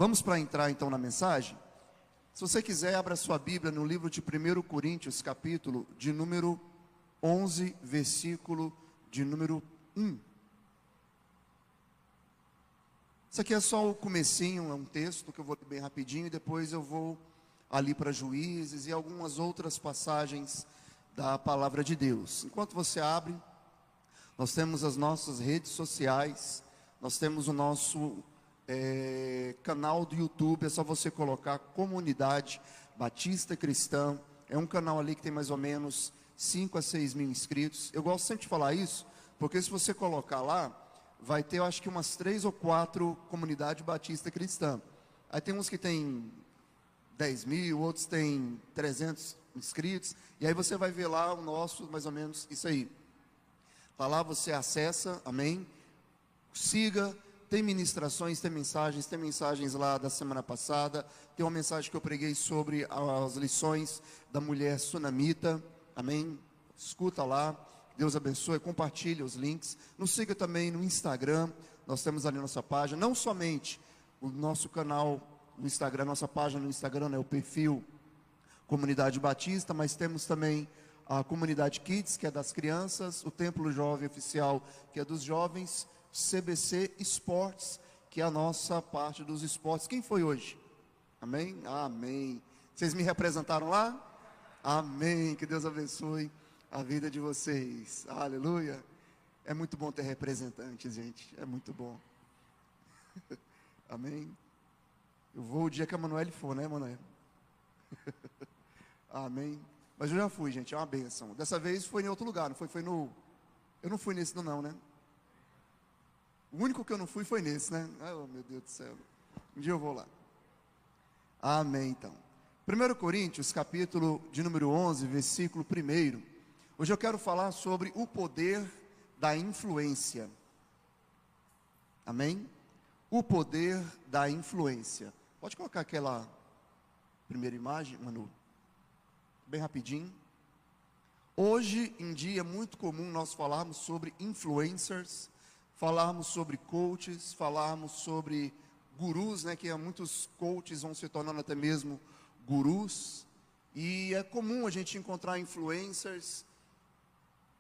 Vamos para entrar então na mensagem? Se você quiser, abra sua Bíblia no livro de 1 Coríntios, capítulo de número 11, versículo de número 1. Isso aqui é só o comecinho, é um texto que eu vou ler bem rapidinho, e depois eu vou ali para Juízes e algumas outras passagens da palavra de Deus. Enquanto você abre, nós temos as nossas redes sociais, nós temos o nosso canal do YouTube. É só você colocar Comunidade Batista Cristã. É um canal ali que tem mais ou menos 5 a 6 mil inscritos. Eu gosto sempre de falar isso, porque se você colocar lá, vai ter, eu acho que umas 3 ou 4 Comunidade Batista Cristã. Aí tem uns que tem 10 mil, outros tem 300 inscritos, e aí você vai ver lá o nosso, mais ou menos isso aí. Tá lá, você acessa, amém? Siga. Tem ministrações, tem mensagens lá da semana passada. Tem uma mensagem que eu preguei sobre as lições da mulher sunamita, amém? Escuta lá, Deus abençoe, compartilha os links. Nos siga também no Instagram, nós temos ali nossa página, não somente o nosso canal no Instagram, nossa página no Instagram é o perfil Comunidade Batista, mas temos também a Comunidade Kids, que é das crianças, o Templo Jovem Oficial, que é dos jovens, CBC Esportes, que é a nossa parte dos esportes. Quem foi hoje? Amém? Amém. Vocês me representaram lá? Amém. Que Deus abençoe a vida de vocês. Aleluia. É muito bom ter representantes, gente. É muito bom. Amém. Eu vou o dia que a Manoel for, né, Manoel? Amém. Mas eu já fui, gente. É uma bênção. Dessa vez foi em outro lugar, não foi? Foi no... Eu não fui nesse não, né? O único que eu não fui foi nesse, né? Oh, meu Deus do céu. Um dia eu vou lá. Amém, então. 1 Coríntios, capítulo de número 11, versículo 1. Hoje eu quero falar sobre o poder da influência. Amém? O poder da influência. Pode colocar aquela primeira imagem, Manu? Bem rapidinho. Hoje em dia é muito comum nós falarmos sobre influencers, falarmos sobre coaches, falarmos sobre gurus, né, que muitos coaches vão se tornando até mesmo gurus, e é comum a gente encontrar influencers.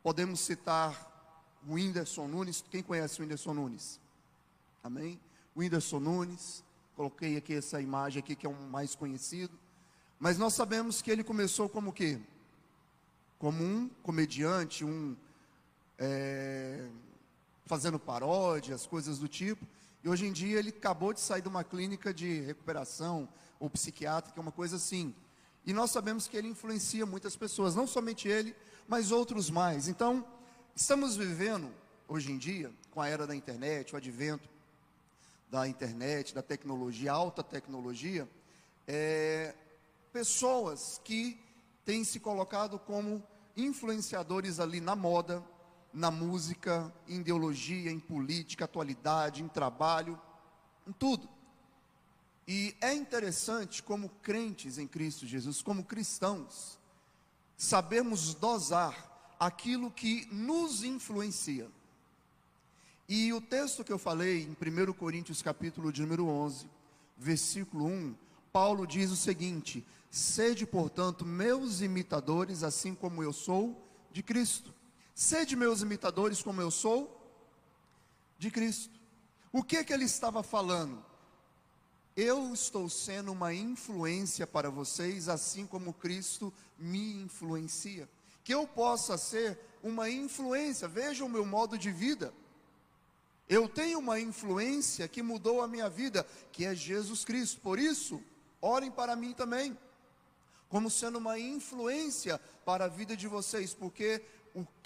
Podemos citar o Whindersson Nunes. Quem conhece o Whindersson Nunes? Amém? O Whindersson Nunes, coloquei aqui essa imagem aqui que é um mais conhecido, mas nós sabemos que ele começou como o quê? Como um comediante, fazendo paródias, coisas do tipo, e hoje em dia ele acabou de sair de uma clínica de recuperação, ou psiquiátrica, uma coisa assim, e nós sabemos que ele influencia muitas pessoas, não somente ele, mas outros mais. Então, estamos vivendo, hoje em dia, com a era da internet, o advento da internet, da tecnologia, alta tecnologia, pessoas que têm se colocado como influenciadores ali na moda, na música, em ideologia, em política, atualidade, em trabalho, em tudo. E é interessante como crentes em Cristo Jesus, como cristãos, sabermos dosar aquilo que nos influencia. E o texto que eu falei em 1 Coríntios capítulo de número 11, versículo 1, Paulo diz o seguinte: sede, portanto, meus imitadores, assim como eu sou de Cristo. Sede meus imitadores como eu sou de Cristo. O que ele estava falando? Eu estou sendo uma influência para vocês, assim como Cristo me influencia. Que eu possa ser uma influência. Veja o meu modo de vida. Eu tenho uma influência que mudou a minha vida, que é Jesus Cristo. Por isso, orem para mim também, como sendo uma influência para a vida de vocês, porque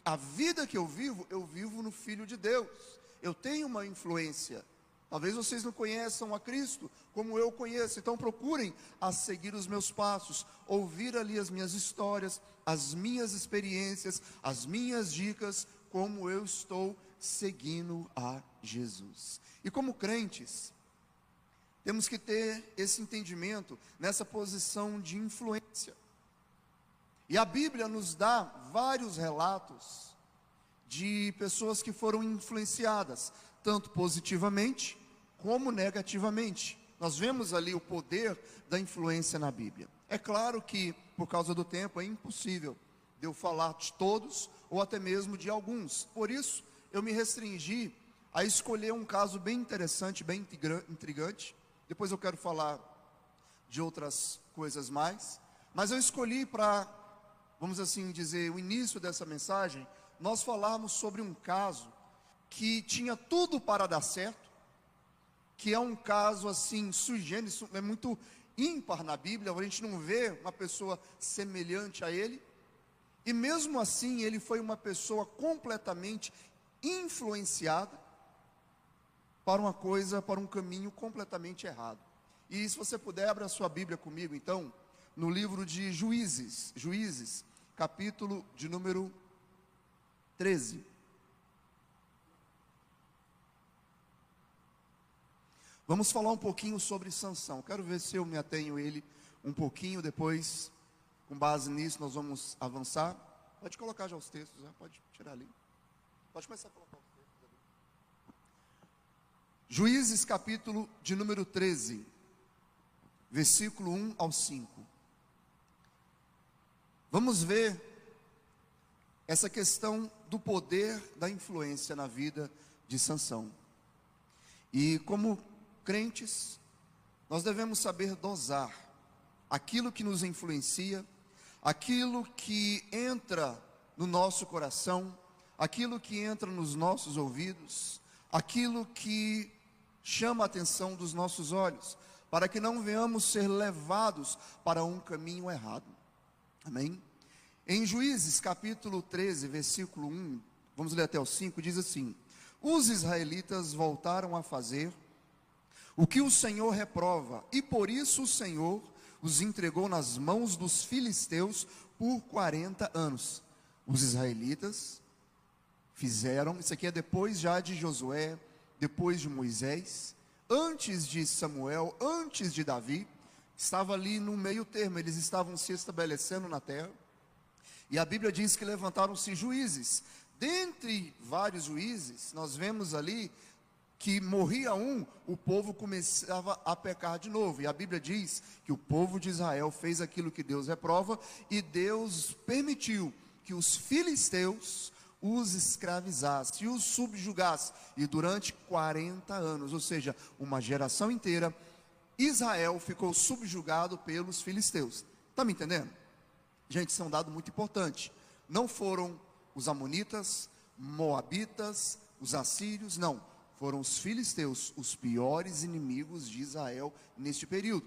a vida que eu vivo no Filho de Deus. Eu tenho uma influência. Talvez vocês não conheçam a Cristo como eu conheço, então procurem a seguir os meus passos, ouvir ali as minhas histórias, as minhas experiências, as minhas dicas, como eu estou seguindo a Jesus. E como crentes, temos que ter esse entendimento nessa posição de influência. E a Bíblia nos dá vários relatos de pessoas que foram influenciadas, tanto positivamente como negativamente. nós vemos ali o poder da influência na Bíblia. É claro que, por causa do tempo, é impossível de eu falar de todos, ou até mesmo de alguns. Por isso, eu me restringi a escolher um caso bem interessante, bem intrigante. Depois eu quero falar de outras coisas mais. Mas eu escolhi para, vamos assim dizer, o início dessa mensagem, nós falarmos sobre um caso que tinha tudo para dar certo, que é um caso assim, sui generis, é muito ímpar na Bíblia, a gente não vê uma pessoa semelhante a ele, e mesmo assim ele foi uma pessoa completamente influenciada para uma coisa, para um caminho completamente errado. E se você puder, abra a sua Bíblia comigo então, no livro de Juízes, capítulo de número 13. Vamos falar um pouquinho sobre Sansão. Quero ver se eu me atenho a ele um pouquinho, depois, com base nisso, nós vamos avançar. Pode colocar já os textos, pode tirar ali. Pode começar a colocar os textos ali. Juízes, capítulo de número 13, versículo 1 ao 5. Vamos ver essa questão do poder da influência na vida de Sansão. E como crentes, nós devemos saber dosar aquilo que nos influencia, aquilo que entra no nosso coração, aquilo que entra nos nossos ouvidos, aquilo que chama a atenção dos nossos olhos, para que não venhamos ser levados para um caminho errado. Amém? Em Juízes capítulo 13, versículo 1, vamos ler até o 5, diz assim: os israelitas voltaram a fazer o que o Senhor reprova, e por isso o Senhor os entregou nas mãos dos filisteus por 40 anos. Os israelitas fizeram, isso aqui é depois já de Josué, depois de Moisés, antes de Samuel, antes de Davi, estava ali no meio termo, eles estavam se estabelecendo na terra, e a Bíblia diz que levantaram-se juízes. Dentre vários juízes, nós vemos ali que morria um, o povo começava a pecar de novo. E a Bíblia diz que o povo de Israel fez aquilo que Deus reprova, e Deus permitiu que os filisteus os escravizassem, os subjugassem. E durante 40 anos, ou seja, uma geração inteira, Israel ficou subjugado pelos filisteus. Está me entendendo? Gente, isso é um dado muito importante. Não foram os amonitas, moabitas, os assírios, não. Foram os filisteus, os piores inimigos de Israel neste período.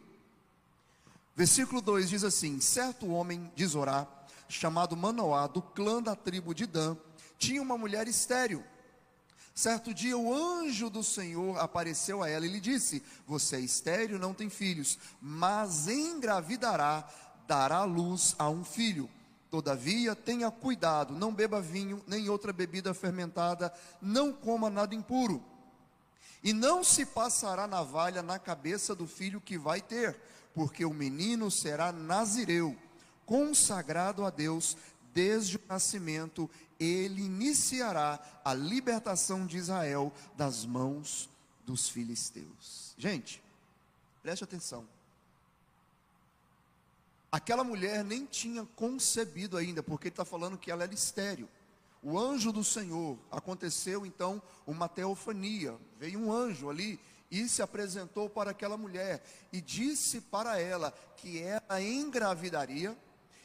Versículo 2 diz assim: certo homem de Zorá, chamado Manoá, do clã da tribo de Dan, tinha uma mulher estéril. Certo dia o anjo do Senhor apareceu a ela e lhe disse: você é estéril, não tem filhos, mas engravidará, dará luz a um filho. Todavia, tenha cuidado, não beba vinho, nem outra bebida fermentada, não coma nada impuro. E não se passará navalha na cabeça do filho que vai ter, porque o menino será nazireu, consagrado a Deus desde o nascimento. Ele iniciará a libertação de Israel das mãos dos filisteus. Gente, preste atenção. Aquela mulher nem tinha concebido ainda, porque ele está falando que ela era estéril. O anjo do Senhor, aconteceu então uma teofania, veio um anjo ali e se apresentou para aquela mulher e disse para ela que ela engravidaria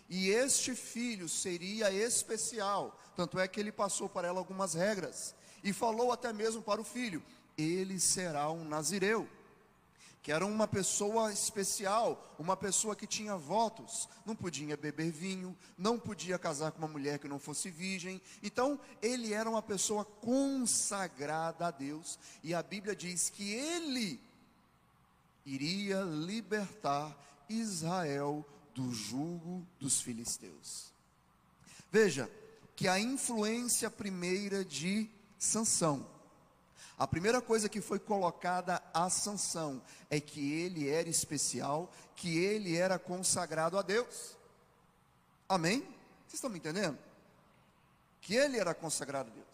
e este filho seria especial. Tanto é que ele passou para ela algumas regras e falou até mesmo para o filho: ele será um nazireu, que era uma pessoa especial, uma pessoa que tinha votos, não podia beber vinho, não podia casar com uma mulher que não fosse virgem. Então ele era uma pessoa consagrada a Deus, e a Bíblia diz que ele iria libertar Israel do jugo dos filisteus. Veja que a influência primeira de Sansão, a primeira coisa que foi colocada a Sansão é que ele era especial, que ele era consagrado a Deus. Amém? Vocês estão me entendendo? Que ele era consagrado a Deus.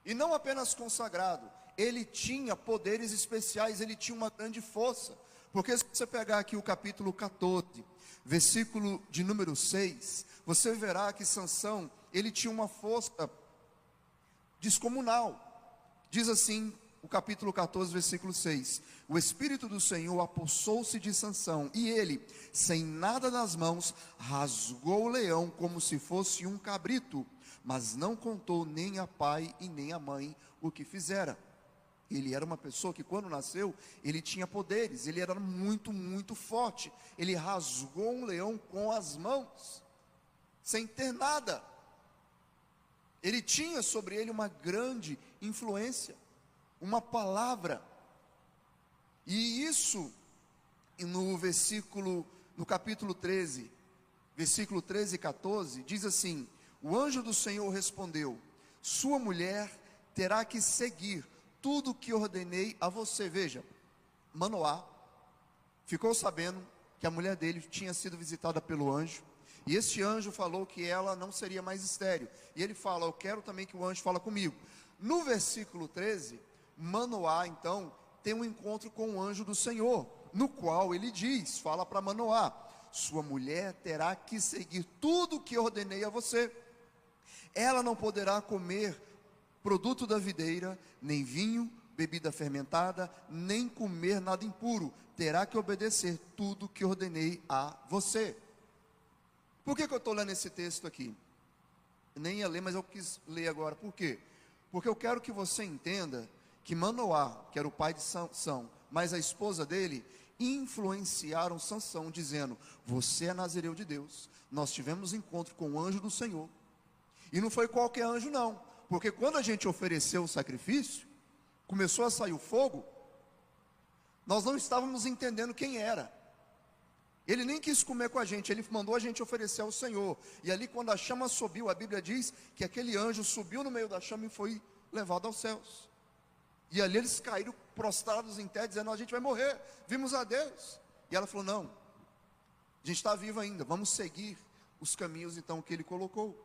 E não apenas consagrado, ele tinha poderes especiais, ele tinha uma grande força. Porque se você pegar aqui o capítulo 14, versículo de número 6, você verá que Sansão, ele tinha uma força descomunal. Diz assim, o capítulo 14, versículo 6: o Espírito do Senhor apossou-se de Sansão, e ele, sem nada nas mãos, rasgou o leão como se fosse um cabrito, mas não contou nem a pai e nem a mãe o que fizera. Ele era uma pessoa que quando nasceu, ele tinha poderes, ele era muito, muito forte. Ele rasgou um leão com as mãos, sem ter nada. Ele tinha sobre ele uma grande influência, uma palavra. E isso, no capítulo 13, versículo 13 e 14, diz assim: o anjo do Senhor respondeu: sua mulher terá que seguir tudo o que ordenei a você. Veja, Manoá ficou sabendo que a mulher dele tinha sido visitada pelo anjo, e este anjo falou que ela não seria mais estéril, e ele fala: eu quero também que o anjo fale comigo. No versículo 13, Manoá então tem um encontro com o anjo do Senhor, no qual ele diz, fala para Manoá: sua mulher terá que seguir tudo o que ordenei a você. Ela não poderá comer produto da videira, nem vinho, bebida fermentada, nem comer nada impuro. Terá que obedecer tudo que ordenei a você. Por que eu estou lendo esse texto aqui? Eu nem ia ler, mas eu quis ler agora. Por quê? Porque eu quero que você entenda que Manoá, que era o pai de Sansão, mas a esposa dele, influenciaram Sansão, dizendo: você é nazireu de Deus. Nós tivemos encontro com o anjo do Senhor. E não foi qualquer anjo não, porque quando a gente ofereceu o sacrifício, começou a sair o fogo, nós não estávamos entendendo quem era. Ele nem quis comer com a gente, ele mandou a gente oferecer ao Senhor. E ali quando a chama subiu, a Bíblia diz que aquele anjo subiu no meio da chama e foi levado aos céus. E ali eles caíram prostrados em terra, dizendo: a gente vai morrer, vimos a Deus. E ela falou: não, a gente está vivo ainda, vamos seguir os caminhos então que ele colocou.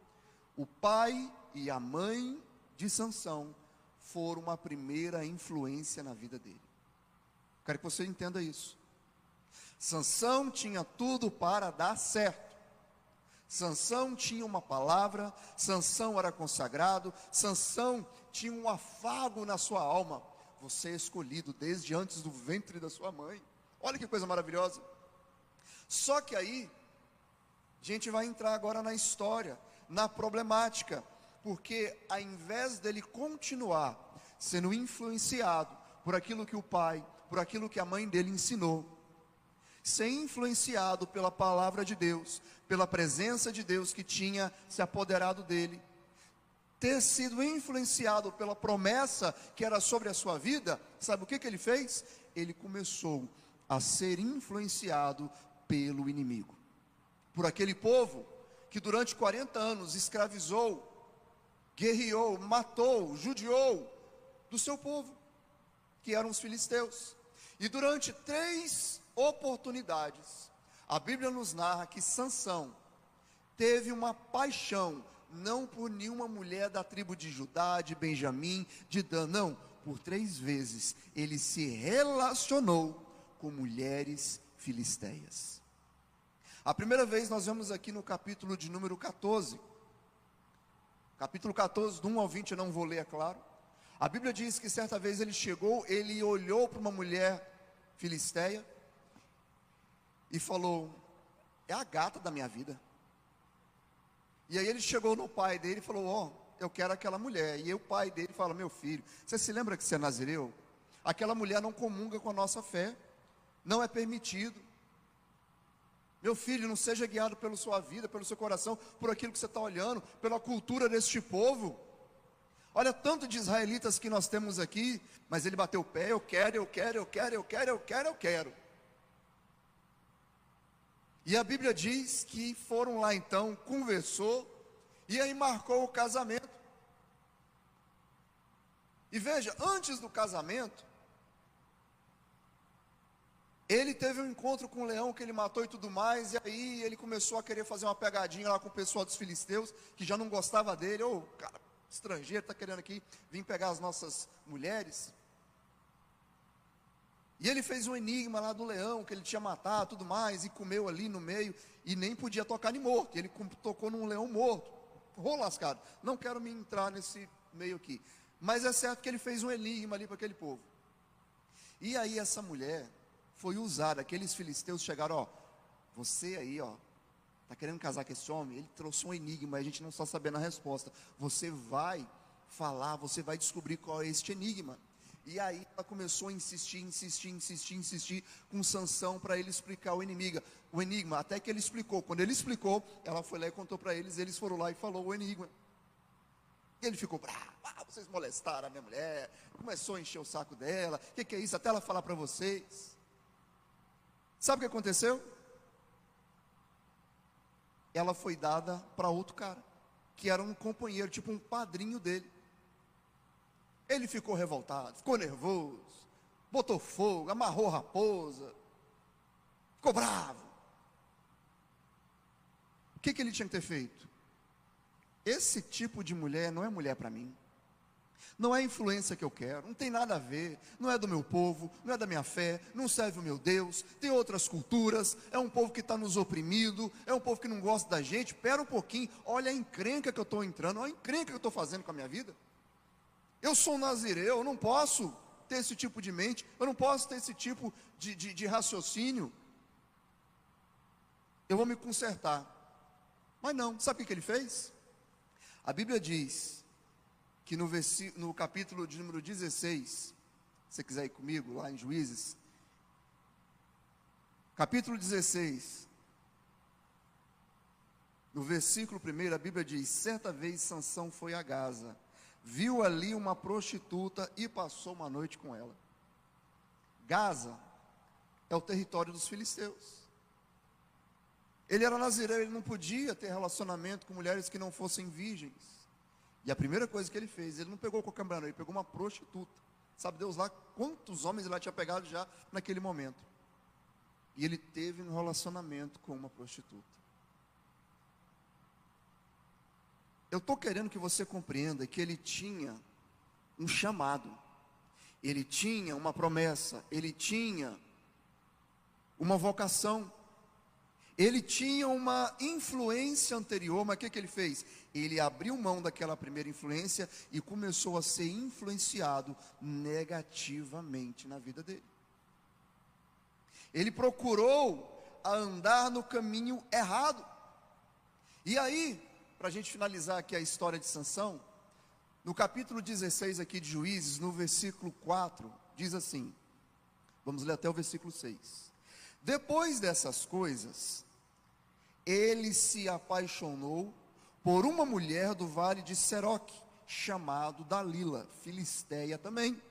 O pai e a mãe de Sansão foram uma primeira influência na vida dele. Quero que você entenda isso. Sansão tinha tudo para dar certo. Sansão tinha uma palavra, Sansão era consagrado, Sansão tinha um afago na sua alma. Você é escolhido desde antes do ventre da sua mãe. Olha que coisa maravilhosa. Só que aí, a gente vai entrar agora na história, na problemática, porque ao invés dele continuar sendo influenciado por aquilo que o pai, por aquilo que a mãe dele ensinou, ser influenciado pela palavra de Deus, pela presença de Deus que tinha se apoderado dele, ter sido influenciado pela promessa que era sobre a sua vida, sabe o que ele fez? Ele começou a ser influenciado pelo inimigo, por aquele povo que durante 40 anos escravizou, guerreou, matou, judiou do seu povo, que eram os filisteus. E durante 3 oportunidades, a Bíblia nos narra que Sansão teve uma paixão, não por nenhuma mulher da tribo de Judá, de Benjamim, de Dan, não, por 3 vezes ele se relacionou com mulheres filisteias. A primeira vez nós vemos aqui no capítulo de número 14, capítulo 14, do 1 ao 20, eu não vou ler, é claro. A Bíblia diz que certa vez ele chegou, ele olhou para uma mulher filisteia e falou: é a gata da minha vida. E aí ele chegou no pai dele e falou: ó, eu quero aquela mulher. E aí o pai dele fala: meu filho, você se lembra que você é nazireu? Aquela mulher não comunga com a nossa fé, não é permitido. Meu filho, não seja guiado pela sua vida, pelo seu coração, por aquilo que você está olhando, pela cultura deste povo. Olha tanto de israelitas que nós temos aqui, mas ele bateu o pé: eu quero, eu quero, eu quero, eu quero, eu quero, eu quero. E a Bíblia diz que foram lá então, conversou, e aí marcou o casamento. E veja, antes do casamento, ele teve um encontro com o leão que ele matou e tudo mais, e aí ele começou a querer fazer uma pegadinha lá com o pessoal dos filisteus, que já não gostava dele. Ô, cara, estrangeiro, está querendo aqui vir pegar as nossas mulheres. E ele fez um enigma lá do leão, que ele tinha matado, tudo mais, e comeu ali no meio, e nem podia tocar em morto, ele tocou num leão morto, lascado, não quero me entrar nesse meio aqui, mas é certo que ele fez um enigma ali para aquele povo. E aí essa mulher foi usada, aqueles filisteus chegaram, ó, você aí, ó, está querendo casar com esse homem, ele trouxe um enigma, a gente não está sabendo a resposta, você vai falar, você vai descobrir qual é este enigma. E aí ela começou a insistir com Sansão para ele explicar o enigma, até que ele explicou. Quando ele explicou, ela foi lá e contou para eles, eles foram lá e falou o enigma. E ele ficou bravo, vocês molestaram a minha mulher, começou a encher o saco dela, o que é isso, até ela falar para vocês. Sabe o que aconteceu? Ela foi dada para outro cara, que era um companheiro, tipo um padrinho dele. Ele ficou revoltado, ficou nervoso, botou fogo, amarrou a raposa, ficou bravo. O que ele tinha que ter feito? Esse tipo de mulher não é mulher para mim, não é a influência que eu quero, não tem nada a ver, não é do meu povo, não é da minha fé, não serve o meu Deus, tem outras culturas, é um povo que está nos oprimindo, é um povo que não gosta da gente. Espera um pouquinho, olha a encrenca que eu estou entrando, olha a encrenca que eu estou fazendo com a minha vida. Eu sou um nazireu, eu não posso ter esse tipo de mente, eu não posso ter esse tipo de raciocínio. Eu vou me consertar. Mas não, sabe o que ele fez? A Bíblia diz que no capítulo de número 16, se você quiser ir comigo lá em Juízes, capítulo 16, no versículo 1, a Bíblia diz: certa vez Sansão foi a Gaza, viu ali uma prostituta e passou uma noite com ela. Gaza é o território dos filisteus. Ele era nazireu, ele não podia ter relacionamento com mulheres que não fossem virgens. E a primeira coisa que ele fez, ele não pegou qualquer mulher, ele pegou uma prostituta. Sabe Deus lá quantos homens ele tinha pegado já naquele momento. E ele teve um relacionamento com uma prostituta. Eu estou querendo que você compreenda que ele tinha um chamado, ele tinha uma promessa, ele tinha uma vocação, ele tinha uma influência anterior. Mas o que ele fez? Ele abriu mão daquela primeira influência e começou a ser influenciado negativamente na vida dele. Ele procurou andar no caminho errado. E aí, para a gente finalizar aqui a história de Sansão, no capítulo 16 aqui de Juízes, no versículo 4, diz assim, vamos ler até o versículo 6. Depois dessas coisas, ele se apaixonou por uma mulher do vale de Seroque, chamado Dalila, filisteia também.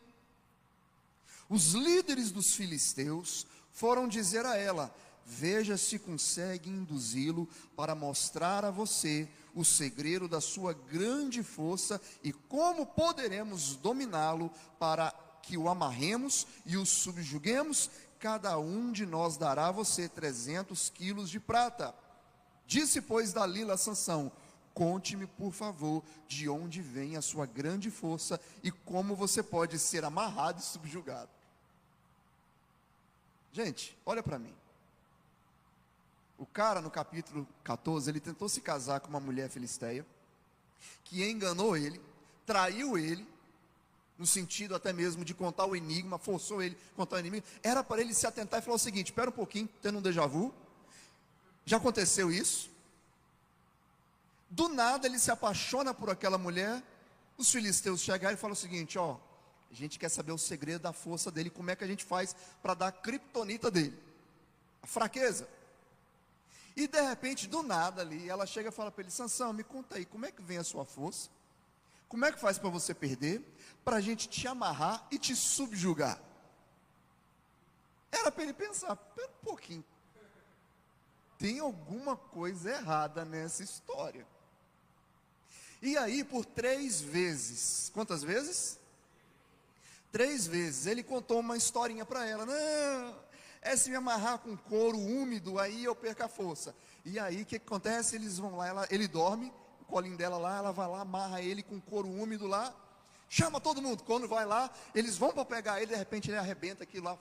Os líderes dos filisteus foram dizer a ela: veja se consegue induzi-lo para mostrar a você o segredo da sua grande força e como poderemos dominá-lo para que o amarremos e o subjuguemos. Cada um de nós dará a você 300 quilos de prata. Disse, pois, Dalila a Sansão: conte-me, por favor, de onde vem a sua grande força e como você pode ser amarrado e subjugado. Gente, olha para mim. O cara, no capítulo 14, ele tentou se casar com uma mulher filisteia, que enganou ele, traiu ele, no sentido até mesmo de contar o enigma, forçou ele a contar o enigma. Era para ele se atentar e falar o seguinte: espera um pouquinho, tendo um déjà vu, já aconteceu isso. Do nada ele se apaixona por aquela mulher. Os filisteus chegaram e falam o seguinte: ó, a gente quer saber o segredo da força dele, como é que a gente faz para dar a criptonita dele, a fraqueza. E de repente, do nada ali, ela chega e fala para ele: Sansão, me conta aí, como é que vem a sua força? Como é que faz para você perder? Para a gente te amarrar e te subjugar. Era para ele pensar: pera um pouquinho, tem alguma coisa errada nessa história. E aí, por 3 vezes, quantas vezes? 3 vezes, ele contou uma historinha para ela. Não, se me amarrar com couro úmido, aí eu perco a força. E aí, o que acontece? Eles vão lá, ele dorme, o colinho dela lá, ela vai lá, amarra ele com couro úmido lá. chama todo mundo. Quando vai lá, eles vão para pegar ele, de repente ele arrebenta aquilo lá,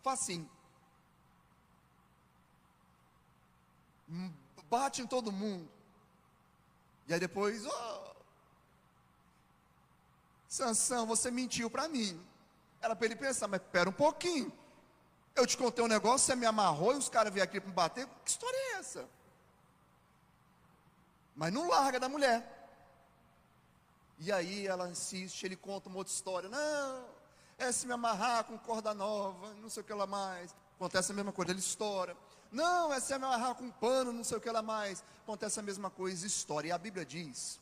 facinho. Bate em todo mundo. E aí depois, Sansão, você mentiu para mim. Era para ele pensar, mas espera um pouquinho. Eu te contei um negócio, você me amarrou e os caras vieram aqui para me bater. Que história é essa? Mas não larga da mulher. E aí ela insiste, ele conta uma outra história. Não, é se me amarrar com corda nova, não sei o que lá mais. Acontece a mesma coisa, ele estoura. Não, é se me amarrar com pano, não sei o que lá mais. Acontece a mesma coisa, estoura. E a Bíblia diz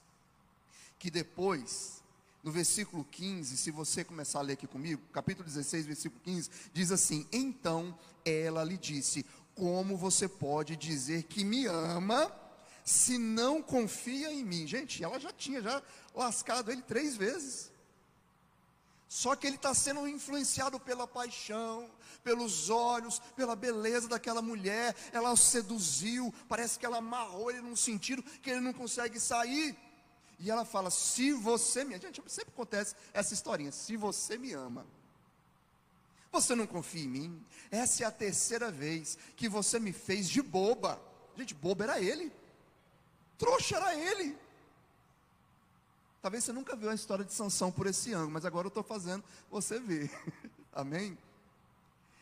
que depois, no versículo 15, se você começar a ler aqui comigo, capítulo 16, versículo 15, diz assim: então ela lhe disse, como você pode dizer que me ama, se não confia em mim? Gente, ela já tinha lascado ele 3 vezes. Só que ele está sendo influenciado pela paixão, pelos olhos, pela beleza daquela mulher. Ela o seduziu, parece que ela amarrou ele num sentido que ele não consegue sair. E ela fala, se você me ama, gente, sempre acontece essa historinha, se você me ama, você não confia em mim? Essa é a 3ª vez que você me fez de boba. Gente, boba era ele, trouxa era ele. Talvez você nunca viu a história de Sansão por esse ângulo, mas agora eu estou fazendo você ver. Amém?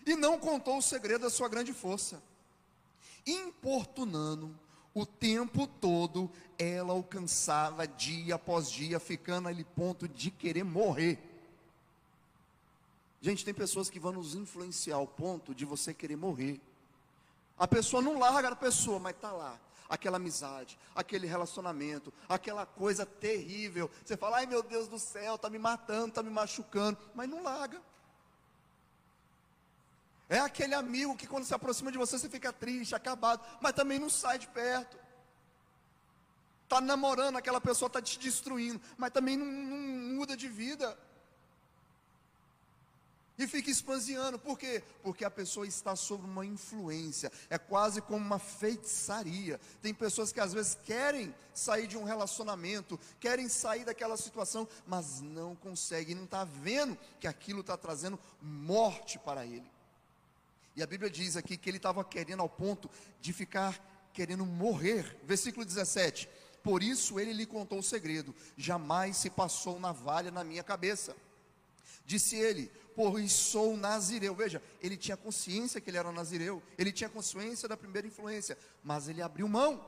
E não contou o segredo da sua grande força, importunando o tempo todo. Ela o cansava dia após dia, ficando ali ponto de querer morrer. Gente, tem pessoas que vão nos influenciar ao ponto de você querer morrer. A pessoa não larga a pessoa, mas está lá. Aquela amizade, aquele relacionamento, aquela coisa terrível. Você fala, ai meu Deus do céu, está me matando, está me machucando, mas não larga. É aquele amigo que quando se aproxima de você, você fica triste, acabado, mas também não sai de perto. Está namorando, aquela pessoa está te destruindo, mas também não muda de vida. E fica espanziando, por quê? Porque a pessoa está sob uma influência, é quase como uma feitiçaria. Tem pessoas que às vezes querem sair de um relacionamento, querem sair daquela situação, mas não conseguem, não está vendo que aquilo está trazendo morte para ele. E a Bíblia diz aqui que ele estava querendo ao ponto de ficar querendo morrer. Versículo 17, por isso ele lhe contou o segredo, jamais se passou navalha na minha cabeça. Disse ele, pois sou nazireu. Veja, ele tinha consciência que ele era nazireu, ele tinha consciência da primeira influência, mas ele abriu mão.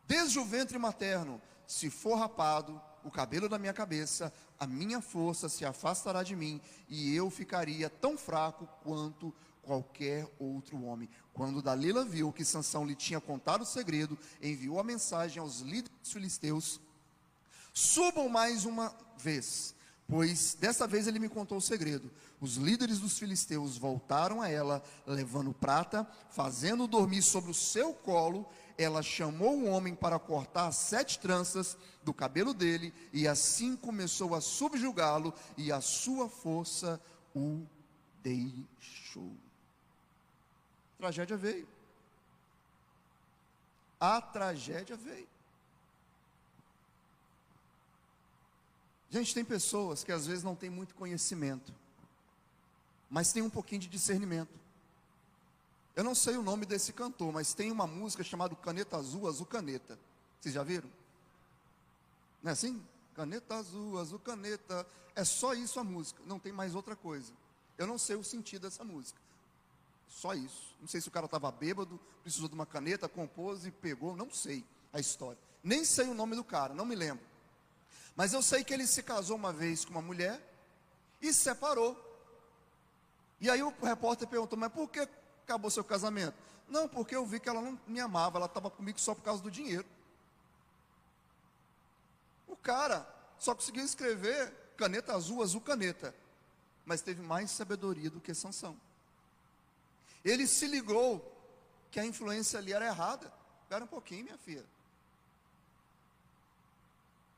Desde o ventre materno, se for rapado o cabelo da minha cabeça, a minha força se afastará de mim, e eu ficaria tão fraco quanto qualquer outro homem. Quando Dalila viu que Sansão lhe tinha contado o segredo, enviou a mensagem aos líderes filisteus, subam mais uma vez, pois dessa vez ele me contou o segredo. Os líderes dos filisteus voltaram a ela, levando prata, fazendo dormir sobre o seu colo. Ela chamou um homem para cortar 7 tranças do cabelo dele, e assim começou a subjugá-lo, e a sua força o deixou. A tragédia veio. A tragédia veio. Gente, tem pessoas que às vezes não têm muito conhecimento, mas tem um pouquinho de discernimento. Eu não sei o nome desse cantor, mas tem uma música chamada Caneta Azul, Azul Caneta. Vocês já viram? Não é assim? Caneta azul, azul caneta. É só isso a música, não tem mais outra coisa. Eu não sei o sentido dessa música. Só isso. Não sei se o cara estava bêbado, precisou de uma caneta, compôs e pegou, não sei a história. Nem sei o nome do cara, não me lembro. Mas eu sei que ele se casou uma vez com uma mulher e se separou. E aí o repórter perguntou, mas por que acabou seu casamento? Não, porque eu vi que ela não me amava, ela estava comigo só por causa do dinheiro. O cara só conseguiu escrever caneta azul, azul caneta, mas teve mais sabedoria do que Sansão. Ele se ligou que a influência ali era errada. Espera um pouquinho, minha filha.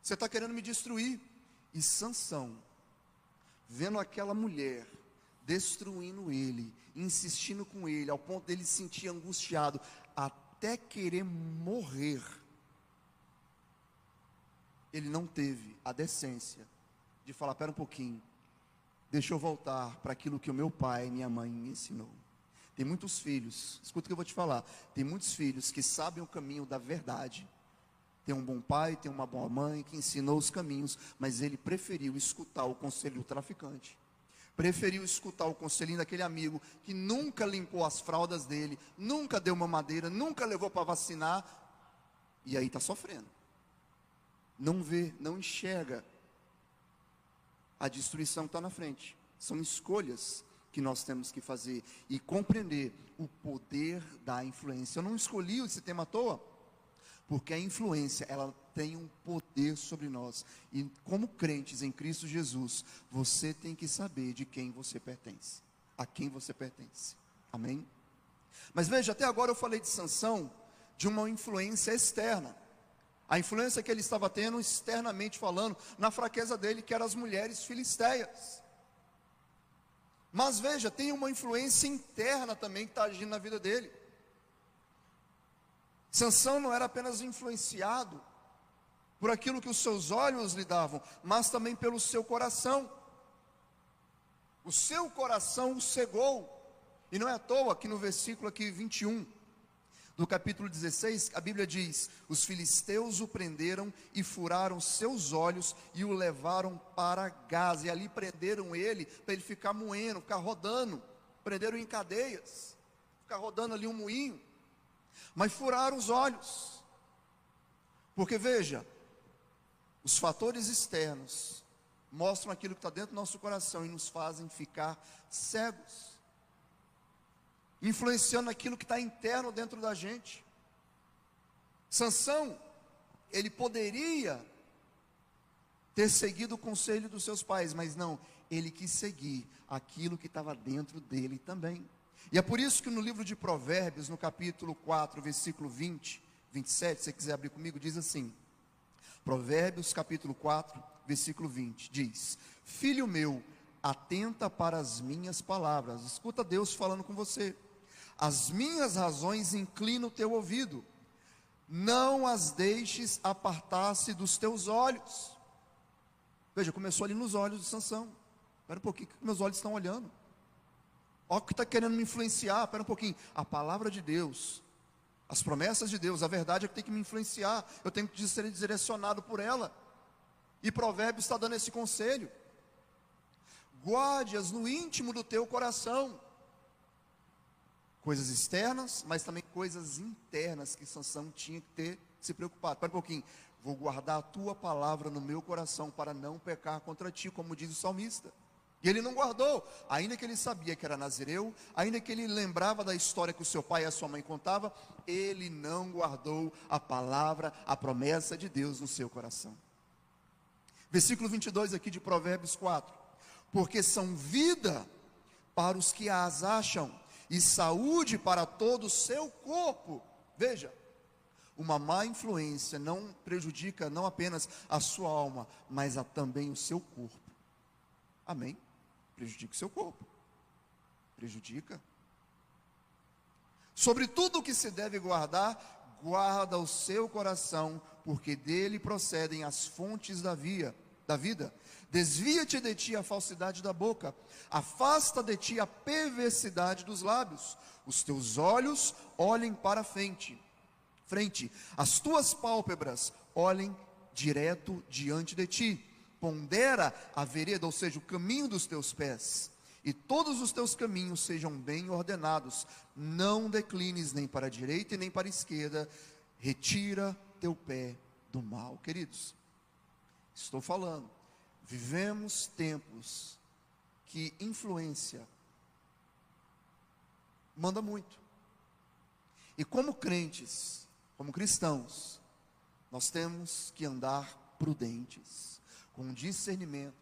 Você está querendo me destruir. E Sansão, vendo aquela mulher destruindo ele, insistindo com ele, ao ponto dele se sentir angustiado, até querer morrer. ele não teve a decência de falar: pera um pouquinho, deixa eu voltar para aquilo que o meu pai e minha mãe me ensinou. Tem muitos filhos, escuta o que eu vou te falar, tem muitos filhos que sabem o caminho da verdade, tem um bom pai, tem uma boa mãe que ensinou os caminhos, mas ele preferiu escutar o conselho do traficante, preferiu escutar o conselhinho daquele amigo que nunca limpou as fraldas dele, nunca deu mamadeira, nunca levou para vacinar, e aí está sofrendo. Não vê, não enxerga a destruição que está na frente. São escolhas que nós temos que fazer e compreender o poder da influência. Eu não escolhi esse tema à toa, porque a influência, ela tem um poder sobre nós, e como crentes em Cristo Jesus, você tem que saber de quem você pertence, a quem você pertence, amém? Mas veja, até agora eu falei de Sansão, de uma influência externa, a influência que ele estava tendo externamente falando, na fraqueza dele, que eram as mulheres filisteias. Mas veja, tem uma influência interna também que está agindo na vida dele. Sansão não era apenas influenciado por aquilo que os seus olhos lhe davam, mas também pelo seu coração. O seu coração o cegou. E não é à toa que no versículo aqui 21, do capítulo 16, a Bíblia diz: os filisteus o prenderam e furaram seus olhos e o levaram para Gaza. E ali prenderam ele, para ele ficar moendo, ficar rodando. Prenderam em cadeias, ficar rodando ali um moinho. Mas furaram os olhos. Porque veja, os fatores externos mostram aquilo que está dentro do nosso coração e nos fazem ficar cegos, influenciando aquilo que está interno dentro da gente. Sansão, ele poderia ter seguido o conselho dos seus pais, mas não, ele quis seguir aquilo que estava dentro dele também. E é por isso que no livro de Provérbios, no capítulo 4, versículo 20, 27, se você quiser abrir comigo, diz assim, Provérbios capítulo 4, versículo 20, diz: filho meu, atenta para as minhas palavras. Escuta Deus falando com você. As minhas razões inclina o teu ouvido, não as deixes apartar-se dos teus olhos. Veja, começou ali nos olhos de Sansão. Espera um pouquinho, que meus olhos estão olhando. Olha o que está querendo me influenciar. Espera um pouquinho, a palavra de Deus, as promessas de Deus, a verdade é que tem que me influenciar, eu tenho que ser direcionado por ela. E Provérbios está dando esse conselho: guarde-as no íntimo do teu coração. Coisas externas, mas também coisas internas que Sansão tinha que ter se preocupado. Espera um pouquinho, vou guardar a tua palavra no meu coração para não pecar contra ti, como diz o salmista. E ele não guardou, ainda que ele sabia que era nazireu, ainda que ele lembrava da história que o seu pai e a sua mãe contavam, ele não guardou a palavra, a promessa de Deus no seu coração. Versículo 22 aqui de Provérbios 4, porque são vida para os que as acham, e saúde para todo o seu corpo. Veja, uma má influência não prejudica não apenas a sua alma, mas também o seu corpo. Amém? Prejudica o seu corpo. Prejudica. Sobre tudo o que se deve guardar, guarda o seu coração, porque dele procedem as fontes da vida. Desvia-te de ti a falsidade da boca, afasta de ti a perversidade dos lábios. Os teus olhos olhem para a frente, as tuas pálpebras olhem direto diante de ti. Pondera a vereda, ou seja, o caminho dos teus pés, e todos os teus caminhos sejam bem ordenados. Não declines nem para a direita e nem para a esquerda. Retira teu pé do mal. Queridos, estou falando, vivemos tempos que influência manda muito. E como crentes, como cristãos, nós temos que andar prudentes, com discernimentos,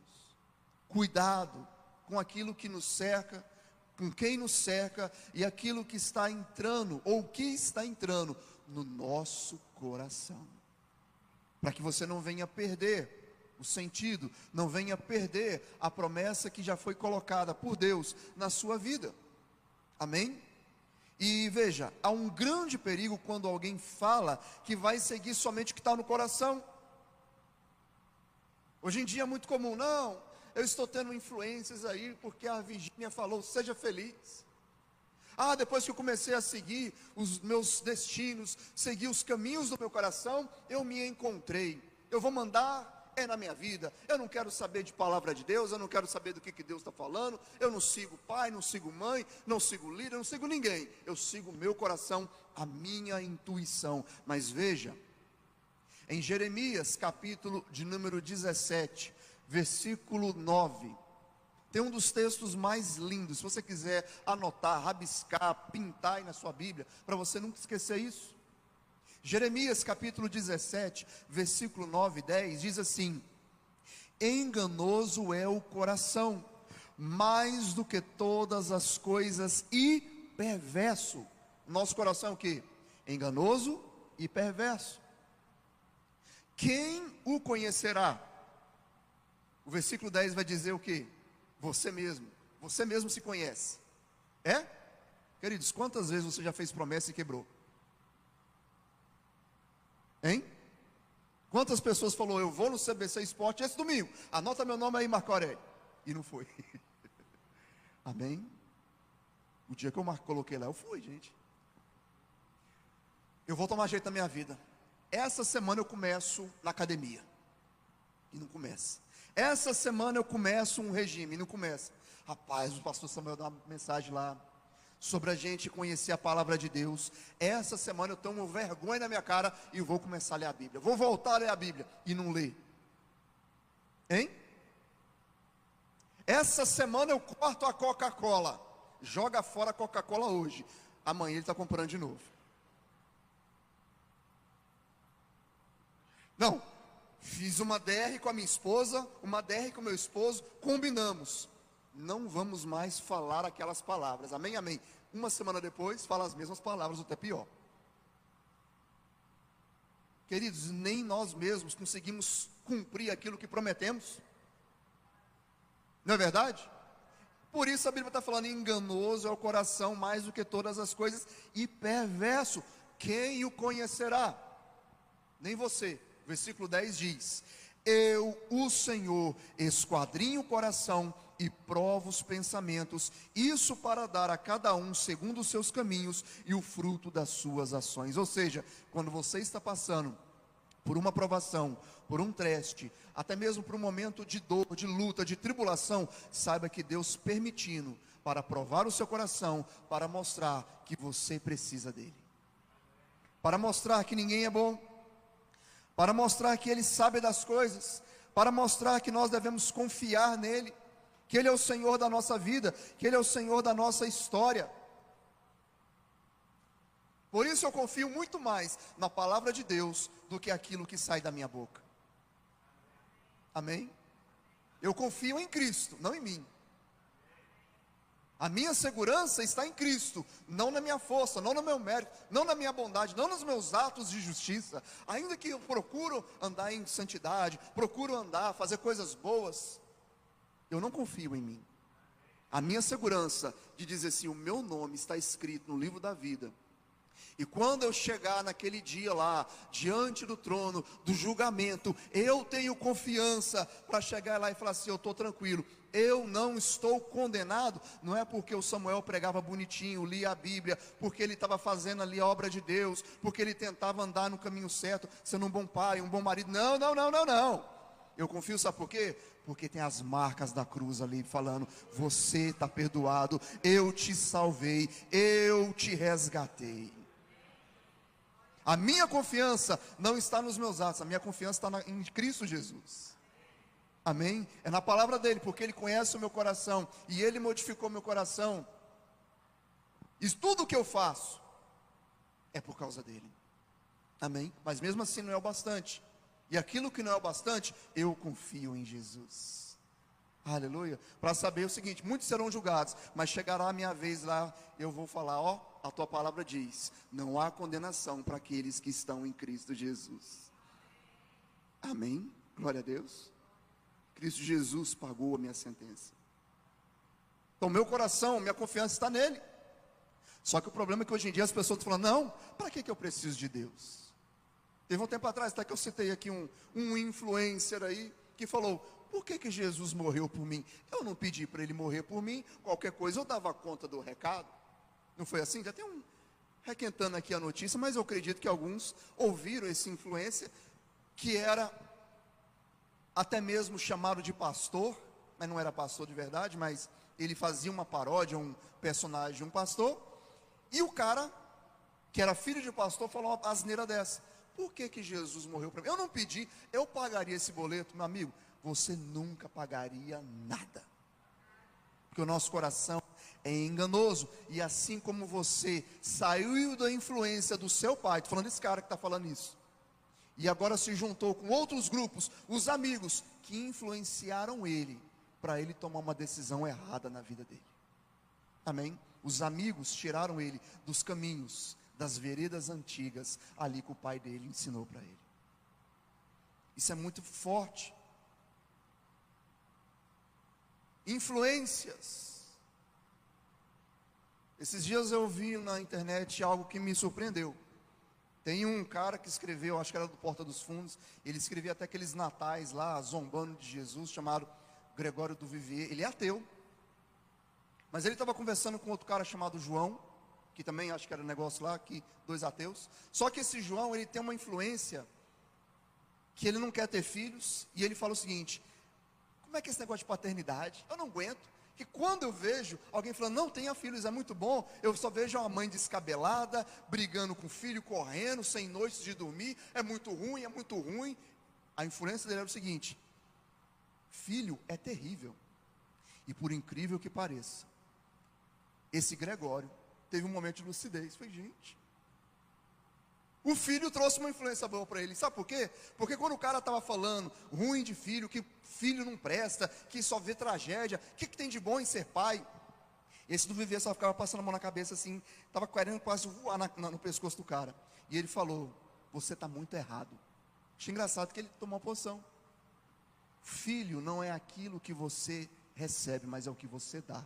cuidado com aquilo que nos cerca, com quem nos cerca, e aquilo que está entrando, ou que está entrando no nosso coração, para que você não venha perder o sentido, não venha perder a promessa que já foi colocada por Deus na sua vida, amém? E veja, há um grande perigo quando alguém fala que vai seguir somente o que está no coração. Hoje em dia é muito comum, não, eu estou tendo influências aí, porque a Virgínia falou, seja feliz. Depois que eu comecei a seguir os meus destinos, seguir os caminhos do meu coração, eu me encontrei. Eu vou mandar na minha vida. Eu não quero saber de palavra de Deus, eu não quero saber do que Deus está falando. Eu não sigo pai, não sigo mãe, não sigo líder, não sigo ninguém. Eu sigo o meu coração, a minha intuição. Mas veja, em Jeremias, capítulo de número 17, versículo 9, tem um dos textos mais lindos. Se você quiser anotar, rabiscar, pintar aí na sua Bíblia, para você nunca esquecer isso. Jeremias capítulo 17, versículo 9 e 10, diz assim: enganoso é o coração, mais do que todas as coisas, e perverso. Nosso coração é o quê? Enganoso e perverso. Quem o conhecerá? O versículo 10 vai dizer o quê? Você mesmo se conhece. É? Queridos, quantas vezes você já fez promessa e quebrou? Hein? Quantas pessoas falou, eu vou no CBC Esporte esse domingo, anota meu nome aí, Marco Aurélio, e não foi. Amém? O dia que eu coloquei lá, eu fui, gente. Eu vou tomar jeito na minha vida. Essa semana eu começo na academia, e não começa. Essa semana eu começo um regime, e não começa. Rapaz, o pastor Samuel dá uma mensagem lá, sobre a gente conhecer a palavra de Deus. Essa semana eu tenho vergonha na minha cara e vou começar a ler a Bíblia. Vou voltar a ler a Bíblia e não ler. Hein? Essa semana eu corto a Coca-Cola. Joga fora a Coca-Cola hoje. Amanhã ele está comprando de novo. Não, fiz uma DR com a minha esposa, uma DR com o meu esposo, combinamos. Não vamos mais falar aquelas palavras, amém, amém. Uma semana depois, fala as mesmas palavras, até pior. Queridos, nem nós mesmos conseguimos cumprir aquilo que prometemos. Não é verdade? Por isso a Bíblia está falando, enganoso é o coração mais do que todas as coisas, e perverso, quem o conhecerá? Nem você. Versículo 10 diz: eu, o Senhor, esquadrinho o coração e provo os pensamentos, isso para dar a cada um segundo os seus caminhos e o fruto das suas ações. Ou seja, quando você está passando por uma provação, por um teste, até mesmo por um momento de dor, de luta, de tribulação, saiba que Deus permitindo para provar o seu coração, para mostrar que você precisa dele, para mostrar que ninguém é bom, para mostrar que Ele sabe das coisas, para mostrar que nós devemos confiar nele, que Ele é o Senhor da nossa vida, que Ele é o Senhor da nossa história. Por isso eu confio muito mais na palavra de Deus do que aquilo que sai da minha boca. Amém? Eu confio em Cristo, não em mim. A minha segurança está em Cristo, não na minha força, não no meu mérito, não na minha bondade, não nos meus atos de justiça. Ainda que eu procuro andar em santidade, procuro andar, fazer coisas boas, eu não confio em mim. A minha segurança de dizer assim, o meu nome está escrito no livro da vida. E quando eu chegar naquele dia lá, diante do trono, do julgamento, eu tenho confiança para chegar lá e falar assim, eu estou tranquilo, eu não estou condenado. Não é porque o Samuel pregava bonitinho, lia a Bíblia, porque ele estava fazendo ali a obra de Deus, porque ele tentava andar no caminho certo, sendo um bom pai, um bom marido. Não, não, não, não, não. Eu confio, sabe por quê? Porque tem as marcas da cruz ali falando, você está perdoado, eu te salvei, eu te resgatei. A minha confiança não está nos meus atos, a minha confiança está em Cristo Jesus. Amém? É na palavra dele, porque ele conhece o meu coração, e ele modificou meu coração. E tudo o que eu faço é por causa dele. Amém? Mas mesmo assim não é o bastante. E aquilo que não é o bastante, eu confio em Jesus. Aleluia. Para saber o seguinte, muitos serão julgados, mas chegará a minha vez lá, eu vou falar, ó, a tua palavra diz, não há condenação para aqueles que estão em Cristo Jesus. Amém? Glória a Deus. Cristo Jesus pagou a minha sentença. Então meu coração, minha confiança está nele. Só que o problema é que hoje em dia as pessoas estão falando, não, para que eu preciso de Deus? Teve um tempo atrás, até que eu citei aqui um influencer aí, que falou: por que Jesus morreu por mim? Eu não pedi para ele morrer por mim, qualquer coisa eu dava conta do recado. Não foi assim? Já tem um requentando aqui a notícia, mas eu acredito que alguns ouviram essa influência, que era até mesmo chamado de pastor, mas não era pastor de verdade, mas ele fazia uma paródia, um personagem de um pastor, e o cara, que era filho de pastor, falou uma asneira dessa: por que Jesus morreu para mim? Eu não pedi, eu pagaria esse boleto. Meu amigo, você nunca pagaria nada, porque o nosso coração é enganoso, e assim como você saiu da influência do seu pai, estou falando desse cara que está falando isso, e agora se juntou com outros grupos, os amigos, que influenciaram ele, para ele tomar uma decisão errada na vida dele, amém? Os amigos tiraram ele dos caminhos, das veredas antigas, ali que o pai dele ensinou para ele. Isso é muito forte. Influências. Esses dias eu vi na internet algo que me surpreendeu. Tem um cara que escreveu, acho que era do Porta dos Fundos, ele escrevia até aqueles natais lá, zombando de Jesus, chamado Gregório do Vivier. Ele é ateu, mas ele estava conversando com outro cara chamado João, que também acho que era um negócio lá, que dois ateus. Só que esse João, ele tem uma influência, que ele não quer ter filhos, e ele fala o seguinte: como é que é esse negócio de paternidade? Eu não aguento. Que quando eu vejo alguém falando, não tenha filhos, é muito bom, eu só vejo uma mãe descabelada, brigando com o filho, correndo, sem noites de dormir, é muito ruim, é muito ruim. A influência dele era o seguinte: filho é terrível. E por incrível que pareça, esse Gregório teve um momento de lucidez. Foi, gente, o filho trouxe uma influência boa para ele. Sabe por quê? Porque quando o cara estava falando ruim de filho, que filho não presta, que só vê tragédia, o que tem de bom em ser pai? Esse do Viver só ficava passando a mão na cabeça assim, estava querendo quase voar no pescoço do cara. E ele falou: você está muito errado. Achei engraçado que ele tomou uma posição. Filho não é aquilo que você recebe, mas é o que você dá.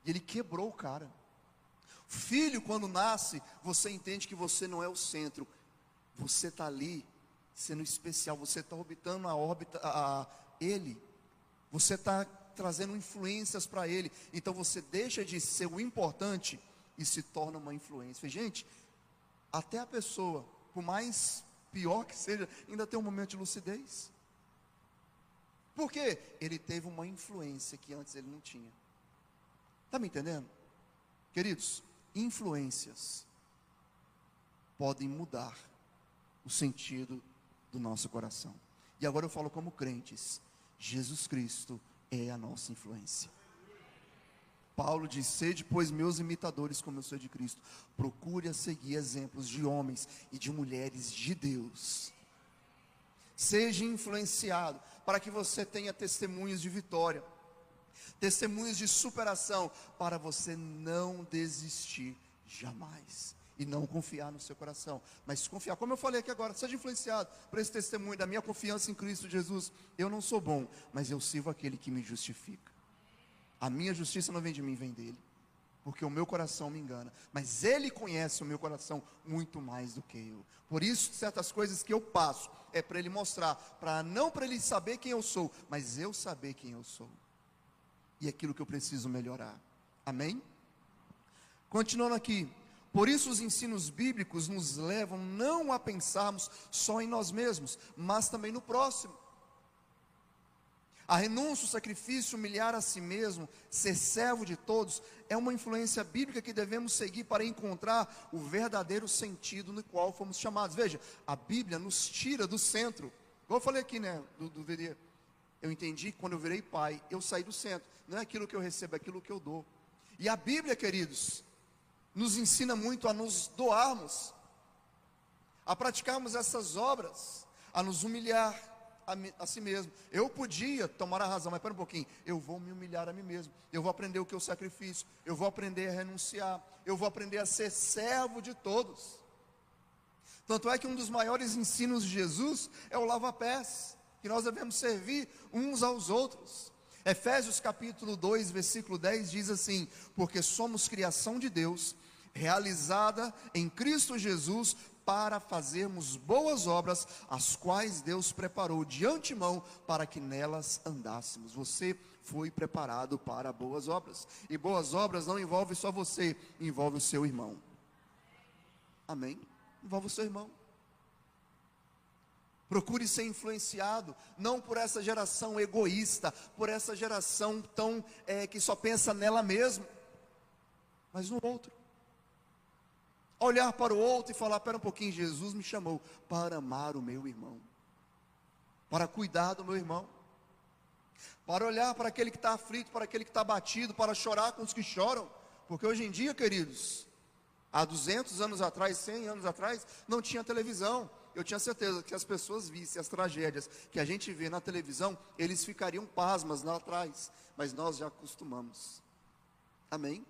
E ele quebrou o cara. Filho, quando nasce, você entende que você não é o centro, você está ali sendo especial, você está orbitando a órbita a ele, você está trazendo influências para ele, então você deixa de ser o importante e se torna uma influência. Gente, até a pessoa, por mais pior que seja, ainda tem um momento de lucidez. Por quê? Ele teve uma influência que antes ele não tinha. Está me entendendo? Queridos, influências podem mudar o sentido do nosso coração. E agora eu falo como crentes: Jesus Cristo é a nossa influência. Paulo diz: sede, pois, meus imitadores, como eu sou de Cristo. Procure a seguir exemplos de homens e de mulheres de Deus. Seja influenciado, para que você tenha testemunhos de vitória, testemunhos de superação, para você não desistir jamais, e não confiar no seu coração, mas confiar, como eu falei aqui agora, seja influenciado por esse testemunho da minha confiança em Cristo Jesus. Eu não sou bom, mas eu sirvo aquele que me justifica. A minha justiça não vem de mim, vem dele, porque o meu coração me engana, mas ele conhece o meu coração muito mais do que eu. Por isso, certas coisas que eu passo, é para ele mostrar, não para ele saber quem eu sou, mas eu saber quem eu sou, e aquilo que eu preciso melhorar. Amém? Continuando aqui: por isso os ensinos bíblicos nos levam não a pensarmos só em nós mesmos, mas também no próximo. A renúncia, o sacrifício, humilhar a si mesmo, ser servo de todos, é uma influência bíblica que devemos seguir para encontrar o verdadeiro sentido no qual fomos chamados. Veja, a Bíblia nos tira do centro. Igual eu falei aqui, né, do VD. Eu entendi que quando eu virei pai, eu saí do centro. Não é aquilo que eu recebo, é aquilo que eu dou. E a Bíblia, queridos, nos ensina muito a nos doarmos, a praticarmos essas obras, a nos humilhar a si mesmo. Eu podia tomar a razão, mas espera um pouquinho, eu vou me humilhar a mim mesmo, eu vou aprender o que é o sacrifício, eu vou aprender a renunciar, eu vou aprender a ser servo de todos. Tanto é que um dos maiores ensinos de Jesus é o lava-pés, que nós devemos servir uns aos outros. Efésios capítulo 2, versículo 10 diz assim: porque somos criação de Deus, realizada em Cristo Jesus, para fazermos boas obras, as quais Deus preparou de antemão para que nelas andássemos. Você foi preparado para boas obras. E boas obras não envolve só você, envolve o seu irmão. Amém? Envolve o seu irmão. Procure ser influenciado, não por essa geração egoísta, por essa geração que só pensa nela mesma, mas no outro. Olhar para o outro e falar: espera um pouquinho, Jesus me chamou para amar o meu irmão, para cuidar do meu irmão, para olhar para aquele que está aflito, para aquele que está abatido, para chorar com os que choram, porque hoje em dia, queridos, há 200 anos atrás, 100 anos atrás, não tinha televisão. Eu tinha certeza que se as pessoas vissem as tragédias que a gente vê na televisão, eles ficariam pasmas lá atrás, mas nós já acostumamos. Amém?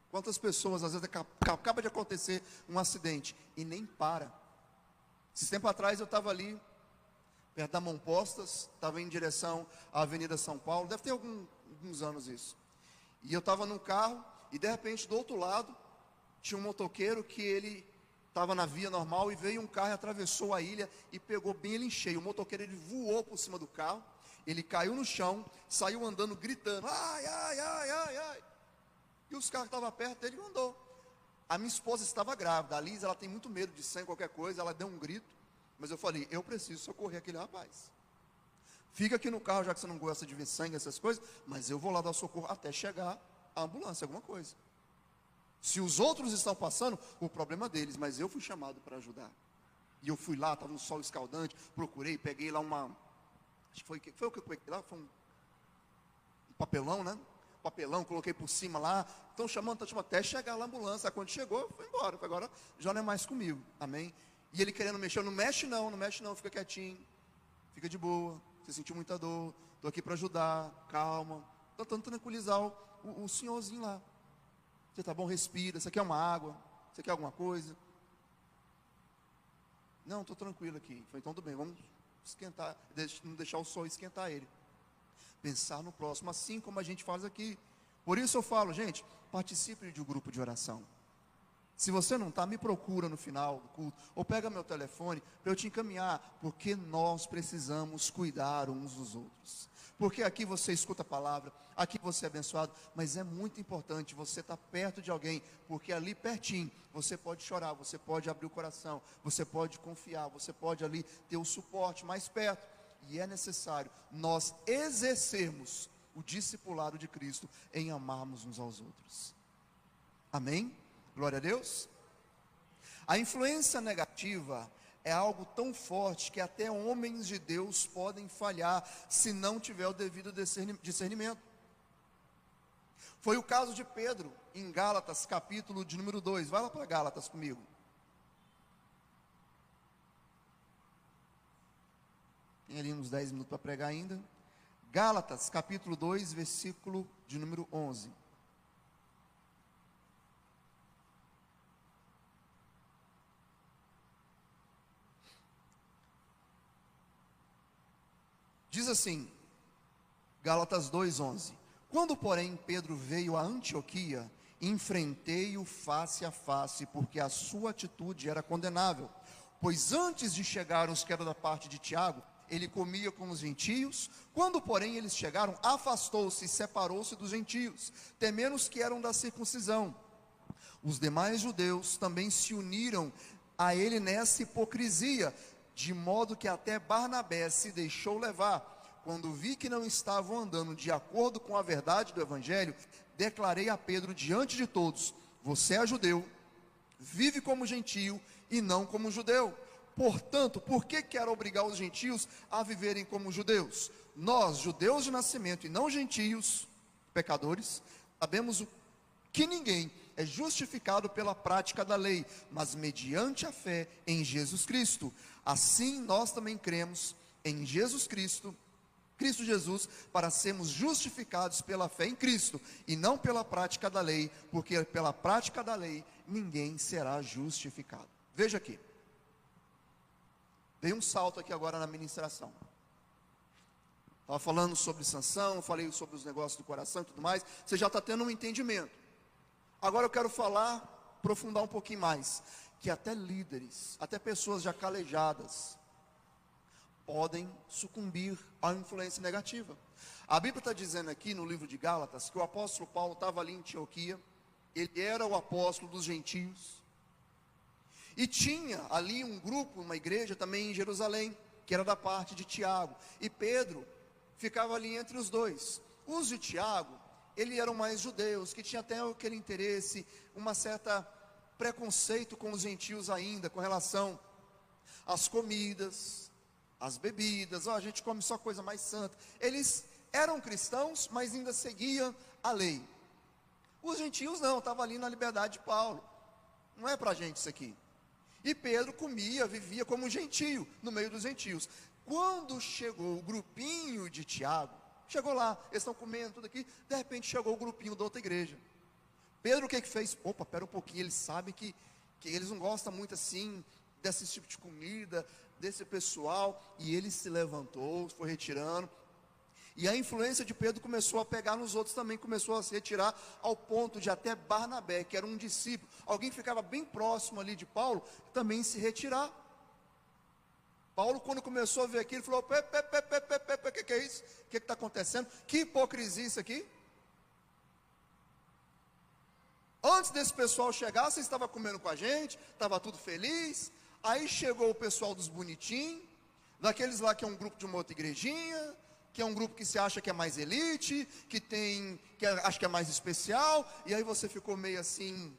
Quantas pessoas, às vezes, acaba de acontecer um acidente e nem para. Esse tempo atrás eu estava ali, perto da Mão Postas, estava em direção à Avenida São Paulo, deve ter alguns anos isso. E eu estava num carro e de repente do outro lado tinha um motoqueiro que ele estava na via normal e veio um carro e atravessou a ilha e pegou bem ele em cheio. O motoqueiro, ele voou por cima do carro, ele caiu no chão, saiu andando gritando: ai, ai, ai, ai, ai. E os carros que estavam perto dele andou. A minha esposa estava grávida, a Liz, ela tem muito medo de sangue, qualquer coisa, ela deu um grito, mas eu falei: eu preciso socorrer aquele rapaz. Fica aqui no carro, já que você não gosta de ver sangue, essas coisas, mas eu vou lá dar socorro até chegar a ambulância, alguma coisa. Se os outros estão passando, o problema deles, mas eu fui chamado para ajudar. E eu fui lá, estava um sol escaldante, procurei, peguei lá acho que foi o que eu peguei lá, foi um papelão, né? Papelão, coloquei por cima lá, estão chamando, até chegar lá a ambulância. Quando chegou, foi embora, agora já não é mais comigo, amém? E ele querendo mexer, não mexe não, fica quietinho, fica de boa, você sentiu muita dor, estou aqui para ajudar, calma, tentando tranquilizar o senhorzinho lá. Você está bom? Respira. Você quer uma água? Você quer alguma coisa? Não, estou tranquilo aqui. Falei: então tudo bem, vamos esquentar, não deixar o sol esquentar ele. Pensar no próximo, assim como a gente faz aqui. Por isso eu falo: gente, participe de um grupo de oração. Se você não está, me procura no final do culto, ou pega meu telefone para eu te encaminhar, porque nós precisamos cuidar uns dos outros. Porque aqui você escuta a palavra, aqui você é abençoado, mas é muito importante você estar perto de alguém, porque ali pertinho você pode chorar, você pode abrir o coração, você pode confiar, você pode ali ter o suporte mais perto. E é necessário nós exercermos o discipulado de Cristo em amarmos uns aos outros. Amém? Glória a Deus. A influência negativa é algo tão forte que até homens de Deus podem falhar se não tiver o devido discernimento. Foi o caso de Pedro em Gálatas, capítulo de número 2. Vai lá para Gálatas comigo. Tem ali uns 10 minutos para pregar ainda. Gálatas, capítulo 2, versículo de número 11. Diz assim, Gálatas 2:11: quando, porém, Pedro veio a Antioquia, enfrentei-o face a face, porque a sua atitude era condenável. Pois antes de chegar os que eram da parte de Tiago, ele comia com os gentios. Quando, porém, eles chegaram, afastou-se e separou-se dos gentios, temendo os que eram da circuncisão. Os demais judeus também se uniram a ele nessa hipocrisia, de modo que até Barnabé se deixou levar. Quando vi que não estavam andando de acordo com a verdade do evangelho, declarei a Pedro diante de todos: você é judeu, vive como gentio e não como judeu. Portanto, por que quer obrigar os gentios a viverem como judeus? Nós, judeus de nascimento e não gentios, pecadores, sabemos que ninguém é justificado pela prática da lei, mas mediante a fé em Jesus Cristo. Assim nós também cremos em Jesus Cristo, Cristo Jesus, para sermos justificados pela fé em Cristo, e não pela prática da lei, porque pela prática da lei ninguém será justificado. Veja aqui, dei um salto aqui agora na ministração. Estava falando sobre Sansão, falei sobre os negócios do coração e tudo mais. Você já está tendo um entendimento. Agora eu quero aprofundar um pouquinho mais, que até líderes, até pessoas já calejadas, podem sucumbir à influência negativa. A Bíblia está dizendo aqui no livro de Gálatas que o apóstolo Paulo estava ali em Antioquia, ele era o apóstolo dos gentios, e tinha ali um grupo, uma igreja também em Jerusalém, que era da parte de Tiago, e Pedro ficava ali entre os dois. Os de Tiago, eles eram mais judeus, que tinham até aquele interesse, uma certa preconceito com os gentios ainda, com relação às comidas, às bebidas, a gente come só coisa mais santa. Eles eram cristãos, mas ainda seguiam a lei. Os gentios não, estavam ali na liberdade de Paulo. Não é para a gente isso aqui. E Pedro comia, vivia como um gentio, no meio dos gentios. Quando chegou o grupinho de Tiago, chegou lá, eles estão comendo tudo aqui, de repente chegou o grupinho da outra igreja. Pedro o que fez? Opa, pera um pouquinho, eles sabem que eles não gostam muito assim, desse tipo de comida, desse pessoal, e ele se levantou, foi retirando, e a influência de Pedro começou a pegar nos outros também, começou a se retirar, ao ponto de até Barnabé, que era um discípulo, alguém que ficava bem próximo ali de Paulo, também se retirar. Paulo, quando começou a ver aquilo, falou: o que é isso? O que está acontecendo? Que hipocrisia isso aqui? Antes desse pessoal chegar, você estava comendo com a gente, estava tudo feliz. Aí chegou o pessoal dos bonitinhos, daqueles lá que é um grupo de uma outra igrejinha, que é um grupo que se acha que é mais elite, acha que é mais especial, e aí você ficou meio assim,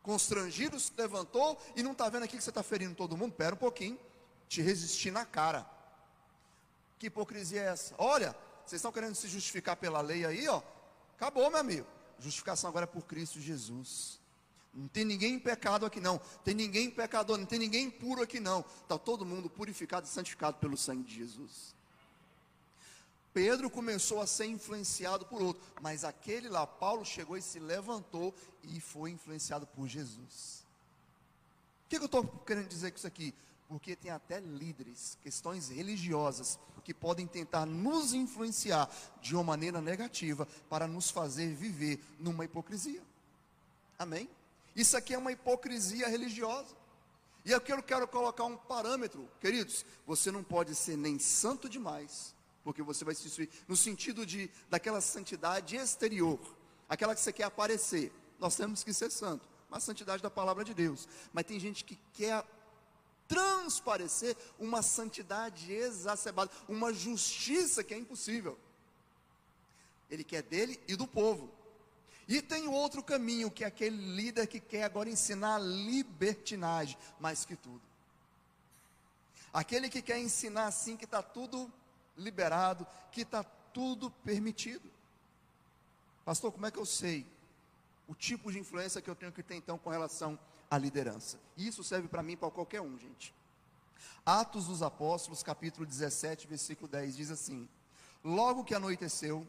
constrangido, se levantou, e não está vendo aqui que você está ferindo todo mundo? Pera um pouquinho, te resistir na cara. Que hipocrisia é essa? Olha, vocês estão querendo se justificar pela lei aí, ó, acabou, meu amigo. Justificação agora é por Cristo Jesus. Não tem ninguém em pecado aqui não, tem ninguém pecador, não tem ninguém impuro aqui não, está todo mundo purificado e santificado pelo sangue de Jesus. Pedro começou a ser influenciado por outro, mas aquele lá, Paulo, chegou e se levantou e foi influenciado por Jesus. O que eu estou querendo dizer com isso aqui? Porque tem até líderes, questões religiosas, que podem tentar nos influenciar de uma maneira negativa, para nos fazer viver numa hipocrisia. Amém? Isso aqui é uma hipocrisia religiosa. E aqui eu quero colocar um parâmetro, queridos. Você não pode ser nem santo demais, porque você vai se destruir, no sentido daquela santidade exterior, aquela que você quer aparecer. Nós temos que ser santo, mas a santidade da palavra de Deus. Mas tem gente que quer transparecer uma santidade exacerbada, uma justiça que é impossível. Ele quer dele e do povo. E tem o outro caminho, que é aquele líder que quer agora ensinar libertinagem, mais que tudo. Aquele que quer ensinar assim, que está tudo liberado, que está tudo permitido. Pastor, como é que eu sei o tipo de influência que eu tenho que ter então com relação à liderança? E isso serve para mim, para qualquer um, gente. Atos dos Apóstolos, capítulo 17, versículo 10, diz assim: logo que anoiteceu,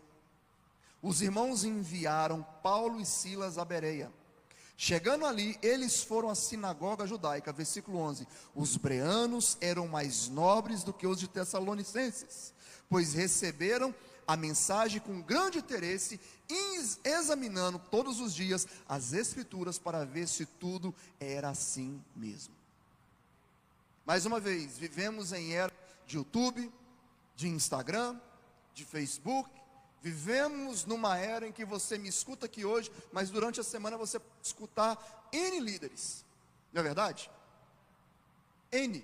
os irmãos enviaram Paulo e Silas a Bereia. Chegando ali, eles foram à sinagoga judaica. Versículo 11: os bereanos eram mais nobres do que os de Tessalonicenses, pois receberam a mensagem com grande interesse, examinando todos os dias as escrituras para ver se tudo era assim mesmo. Mais uma vez, vivemos em era de YouTube, de Instagram, de Facebook. Vivemos numa era em que você me escuta aqui hoje, mas durante a semana você pode escutar N líderes, não é verdade? N.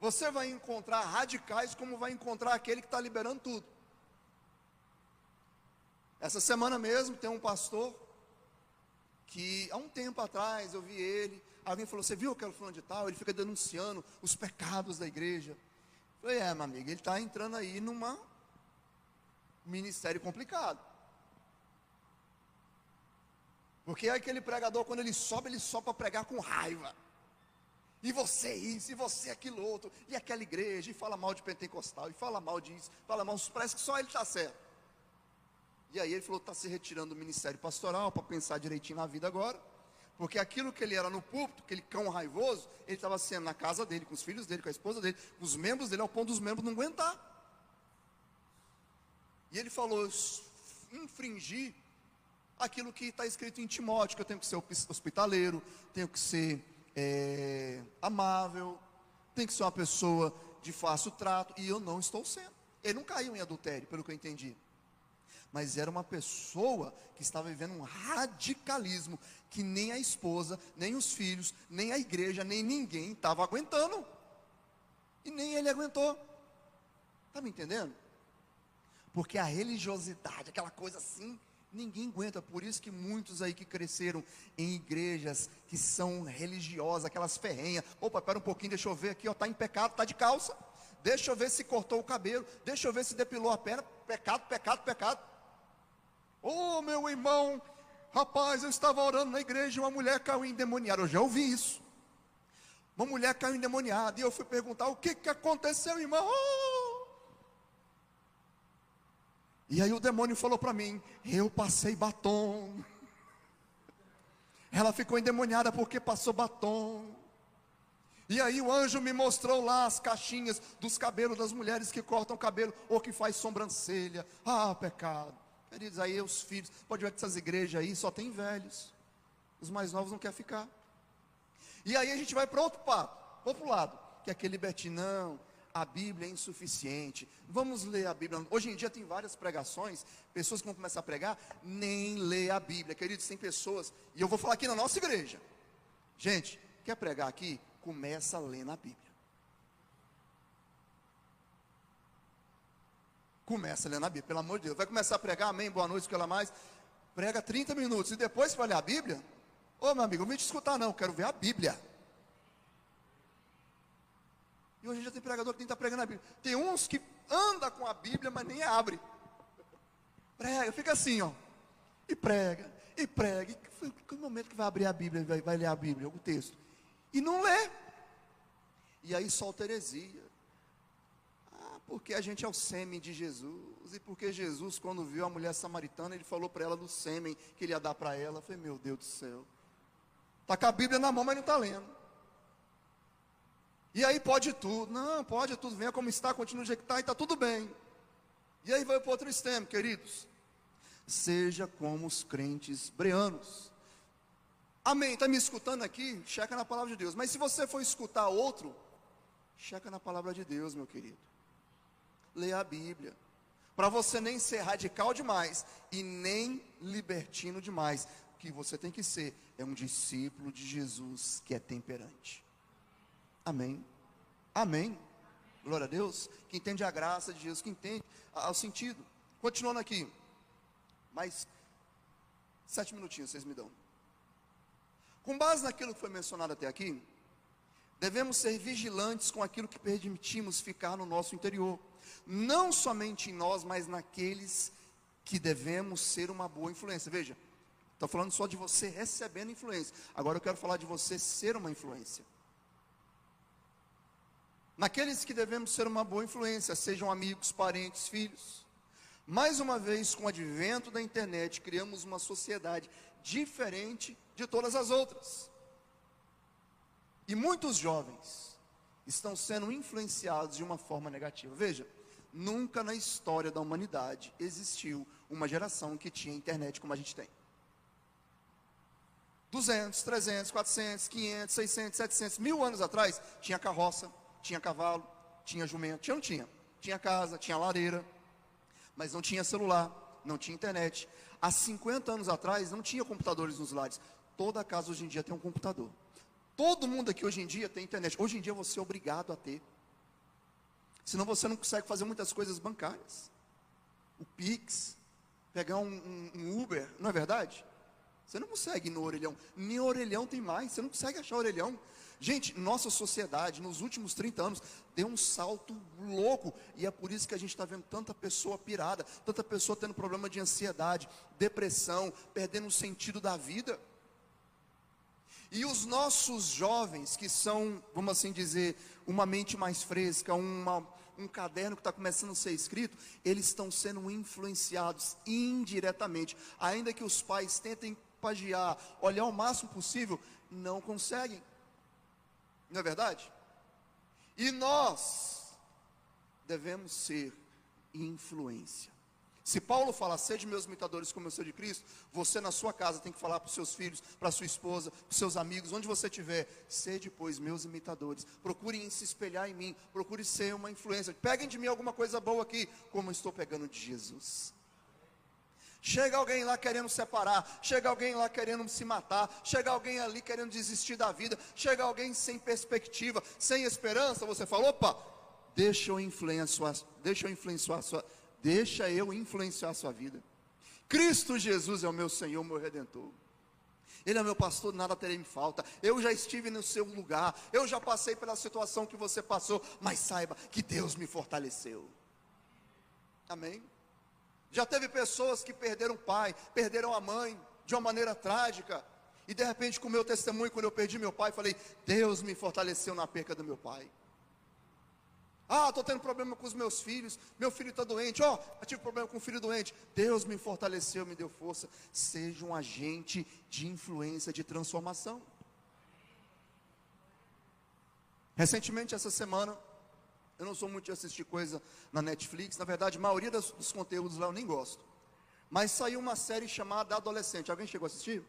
Você vai encontrar radicais, como vai encontrar aquele que está liberando tudo. Essa semana mesmo tem um pastor, que há um tempo atrás eu vi ele, alguém falou: você viu aquele fulano de tal? Ele fica denunciando os pecados da igreja. Eu falei: meu amigo, ele está entrando aí numa ministério complicado, porque é aquele pregador, quando ele sobe para pregar com raiva, e você isso, e você aquilo outro, e aquela igreja, e fala mal de pentecostal, e fala mal disso, fala mal, parece que só ele está certo. E aí ele falou: está se retirando do ministério pastoral, para pensar direitinho na vida agora, porque aquilo que ele era no púlpito, aquele cão raivoso, ele estava sendo na casa dele, com os filhos dele, com a esposa dele, com os membros dele, ao ponto dos membros não aguentar. E ele falou: infringir aquilo que está escrito em Timóteo, que eu tenho que ser hospitaleiro, tenho que ser amável, tem que ser uma pessoa de fácil trato, e eu não estou sendo. Ele não caiu em adultério, pelo que eu entendi, mas era uma pessoa que estava vivendo um radicalismo que nem a esposa, nem os filhos, nem a igreja, nem ninguém estava aguentando, e nem ele aguentou. Está me entendendo? Porque a religiosidade, aquela coisa assim, ninguém aguenta. Por isso que muitos aí que cresceram em igrejas que são religiosas, aquelas ferrenhas, opa, pera um pouquinho, deixa eu ver aqui, ó, está em pecado, está de calça, deixa eu ver se cortou o cabelo, deixa eu ver se depilou a perna, pecado, pecado, pecado. Oh, meu irmão, rapaz, eu estava orando na igreja e uma mulher caiu endemoniada. Eu já ouvi isso. Uma mulher caiu endemoniada, e eu fui perguntar, o que aconteceu, irmão? Oh! E aí o demônio falou para mim, eu passei batom. Ela ficou endemoniada porque passou batom. E aí o anjo me mostrou lá as caixinhas dos cabelos das mulheres que cortam cabelo ou que faz sobrancelha. Ah, pecado. Queridos, aí os filhos, pode ver que essas igrejas aí só tem velhos. Os mais novos não querem ficar. E aí a gente vai para outro lado, que é aquele libertinão. A Bíblia é insuficiente, vamos ler a Bíblia. Hoje em dia tem várias pregações, pessoas que vão começar a pregar, nem lê a Bíblia. Queridos, tem pessoas, e eu vou falar aqui na nossa igreja. Gente, quer pregar aqui? Começa lendo a Bíblia. Começa lendo a Bíblia, pelo amor de Deus. Vai começar a pregar, amém, boa noite, o que ela mais. Prega 30 minutos, e depois vai ler a Bíblia. Ô meu amigo, não me te escutar não, quero ver a Bíblia. E hoje já tem pregador que tem que estar pregando a Bíblia. Tem uns que anda com a Bíblia, mas nem abre. Prega, fica assim, ó. E prega, e prega. E que momento que vai abrir a Bíblia, vai ler a Bíblia, o texto. E não lê. E aí solta heresia. Ah, porque a gente é o sêmen de Jesus. E porque Jesus, quando viu a mulher samaritana, ele falou para ela do sêmen que ele ia dar para ela. Eu falei, meu Deus do céu. Está com a Bíblia na mão, mas não está lendo. E aí pode tudo, não, pode tudo, venha como está, continue do jeito que está e está tudo bem. E aí vai para outro extremo, queridos. Seja como os crentes breanos. Amém, está me escutando aqui? Checa na palavra de Deus. Mas se você for escutar outro, checa na palavra de Deus, meu querido. Leia a Bíblia. Para você nem ser radical demais e nem libertino demais. O que você tem que ser é um discípulo de Jesus que é temperante. Amém, amém, glória a Deus, que entende a graça de Jesus, que entende o sentido. Continuando aqui, mais 7 minutinhos vocês me dão. Com base naquilo que foi mencionado até aqui, devemos ser vigilantes com aquilo que permitimos ficar no nosso interior, não somente em nós, mas naqueles que devemos ser uma boa influência. Veja, estou falando só de você recebendo influência, agora eu quero falar de você ser uma influência. Naqueles que devemos ser uma boa influência, sejam amigos, parentes, filhos. Mais uma vez, com o advento da internet, criamos uma sociedade diferente de todas as outras. E muitos jovens estão sendo influenciados de uma forma negativa. Veja, nunca na história da humanidade existiu uma geração que tinha internet como a gente tem. 200, 300, 400, 500, 600, 700, 1000 anos atrás, tinha carroça, tinha cavalo, tinha jumento, não tinha. Tinha casa, tinha lareira, mas não tinha celular, não tinha internet. Há 50 anos atrás não tinha computadores nos lares. Toda casa hoje em dia tem um computador. Todo mundo aqui hoje em dia tem internet. Hoje em dia você é obrigado a ter. Senão você não consegue fazer muitas coisas bancárias. O Pix, pegar um Uber, não é verdade? Você não consegue ir no orelhão. Nem orelhão tem mais, você não consegue achar orelhão. Gente, nossa sociedade, nos últimos 30 anos, deu um salto louco. E é por isso que a gente está vendo tanta pessoa pirada, tanta pessoa tendo problema de ansiedade, depressão, perdendo o sentido da vida. E os nossos jovens, que são, vamos assim dizer, uma mente mais fresca, um caderno que está começando a ser escrito, eles estão sendo influenciados indiretamente. Ainda que os pais tentem pagiar, olhar o máximo possível, não conseguem. Não é verdade? E nós devemos ser influência. Se Paulo fala, sede meus imitadores como eu sou de Cristo, você na sua casa tem que falar para os seus filhos, para a sua esposa, para os seus amigos, onde você estiver, sede, pois, meus imitadores. Procurem se espelhar em mim, procure ser uma influência. Peguem de mim alguma coisa boa aqui, como eu estou pegando de Jesus. Chega alguém lá querendo separar, chega alguém lá querendo se matar, chega alguém ali querendo desistir da vida, chega alguém sem perspectiva, sem esperança, você fala, opa, deixa eu influenciar a sua vida. Cristo Jesus é o meu Senhor, meu Redentor. Ele é meu pastor, nada terei em falta. Eu já estive no seu lugar, eu já passei pela situação que você passou, mas saiba que Deus me fortaleceu. Amém? Já teve pessoas que perderam o pai, perderam a mãe, de uma maneira trágica, e de repente com o meu testemunho, quando eu perdi meu pai, falei, Deus me fortaleceu na perca do meu pai. Estou tendo problema com os meus filhos, meu filho está doente, eu tive problema com o filho doente, Deus me fortaleceu, me deu força. Seja um agente de influência, de transformação. Recentemente, essa semana, eu não sou muito de assistir coisa na Netflix, na verdade, a maioria dos conteúdos lá eu nem gosto. Mas saiu uma série chamada Adolescente, alguém chegou a assistir?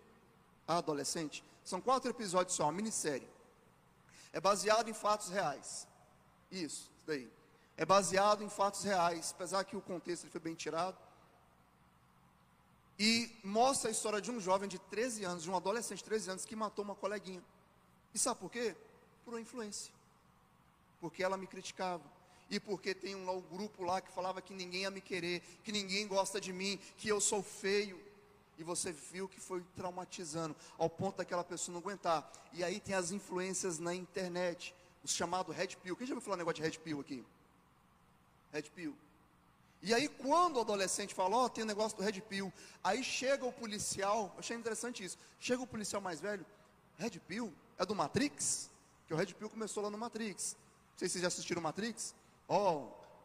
Adolescente? São 4 episódios só, uma minissérie. É baseado em fatos reais. Isso daí. É baseado em fatos reais, apesar que o contexto ele foi bem tirado. E mostra a história de um jovem de 13 anos, de um adolescente de 13 anos, que matou uma coleguinha. E sabe por quê? Por uma influência. Porque ela me criticava. E porque tem um grupo lá que falava que ninguém ia me querer, que ninguém gosta de mim, que eu sou feio. E você viu que foi traumatizando, ao ponto daquela pessoa não aguentar. E aí tem as influências na internet, o chamado Red Pill. Quem já ouviu falar um negócio de Red Pill aqui? Red Pill. E aí quando o adolescente fala, tem um negócio do Red Pill, aí chega o policial, eu achei interessante isso, chega o policial mais velho, Red Pill é do Matrix? Que o Red Pill começou lá no Matrix. Não sei se vocês já assistiram Matrix.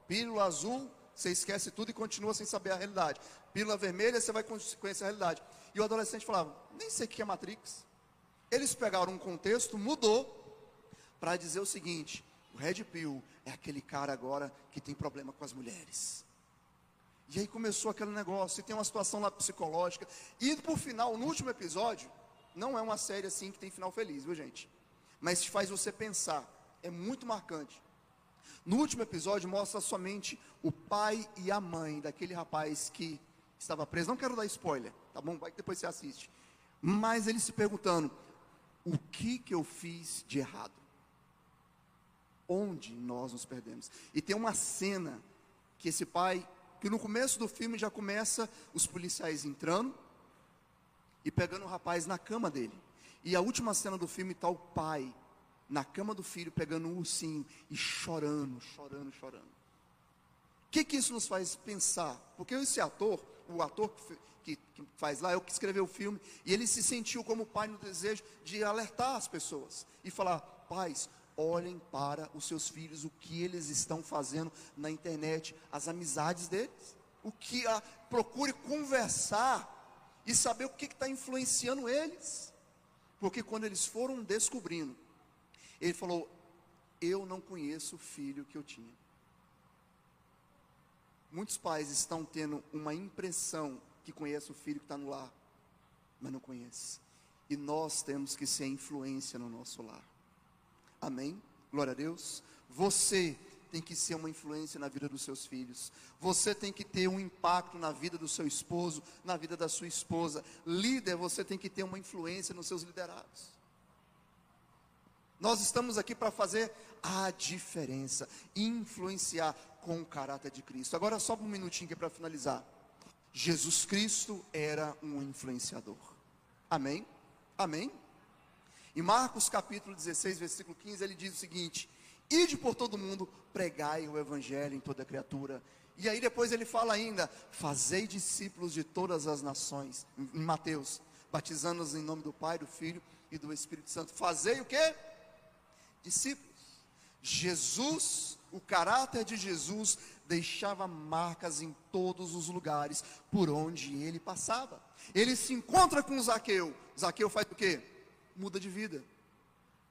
Pílula azul, você esquece tudo e continua sem saber a realidade. Pílula vermelha, você vai conhecer a realidade. E o adolescente falava, nem sei o que é Matrix. Eles pegaram um contexto, mudou, para dizer o seguinte, o Red Pill é aquele cara agora que tem problema com as mulheres. E aí começou aquele negócio, e tem uma situação lá psicológica. E por final, no último episódio, não é uma série assim que tem final feliz, viu gente? Mas faz você pensar, é muito marcante. No último episódio mostra somente o pai e a mãe daquele rapaz que estava preso. Não quero dar spoiler, tá bom? Vai que depois você assiste. Mas ele se perguntando, o que eu fiz de errado? Onde nós nos perdemos? E tem uma cena que esse pai, que no começo do filme já começa os policiais entrando e pegando o rapaz na cama dele. E a última cena do filme está o pai na cama do filho pegando um ursinho e chorando. O que isso nos faz pensar? Porque esse ator, o ator que faz lá, é o que escreveu o filme, e ele se sentiu como pai no desejo de alertar as pessoas e falar, pais, olhem para os seus filhos, o que eles estão fazendo na internet, as amizades deles, procure conversar e saber o que está influenciando eles, porque quando eles foram descobrindo, ele falou, eu não conheço o filho que eu tinha. Muitos pais estão tendo uma impressão que conhece o filho que está no lar, mas não conhece, e nós temos que ser influência no nosso lar. Amém? Glória a Deus. Você tem que ser uma influência na vida dos seus filhos. Você tem que ter um impacto na vida do seu esposo, na vida da sua esposa. Líder, você tem que ter uma influência nos seus liderados. Nós estamos aqui para fazer a diferença, influenciar com o caráter de Cristo. Agora só um minutinho aqui para finalizar. Jesus Cristo era um influenciador. Amém? Amém? Em Marcos capítulo 16, versículo 15, ele diz o seguinte, ide por todo mundo, pregai o evangelho em toda criatura. E aí depois ele fala ainda, fazei discípulos de todas as nações, em Mateus, batizando-os em nome do Pai, do Filho e do Espírito Santo. Fazei o quê? Discípulos. Jesus, o caráter de Jesus, deixava marcas em todos os lugares por onde ele passava. Ele se encontra com Zaqueu. Zaqueu faz o quê? Muda de vida.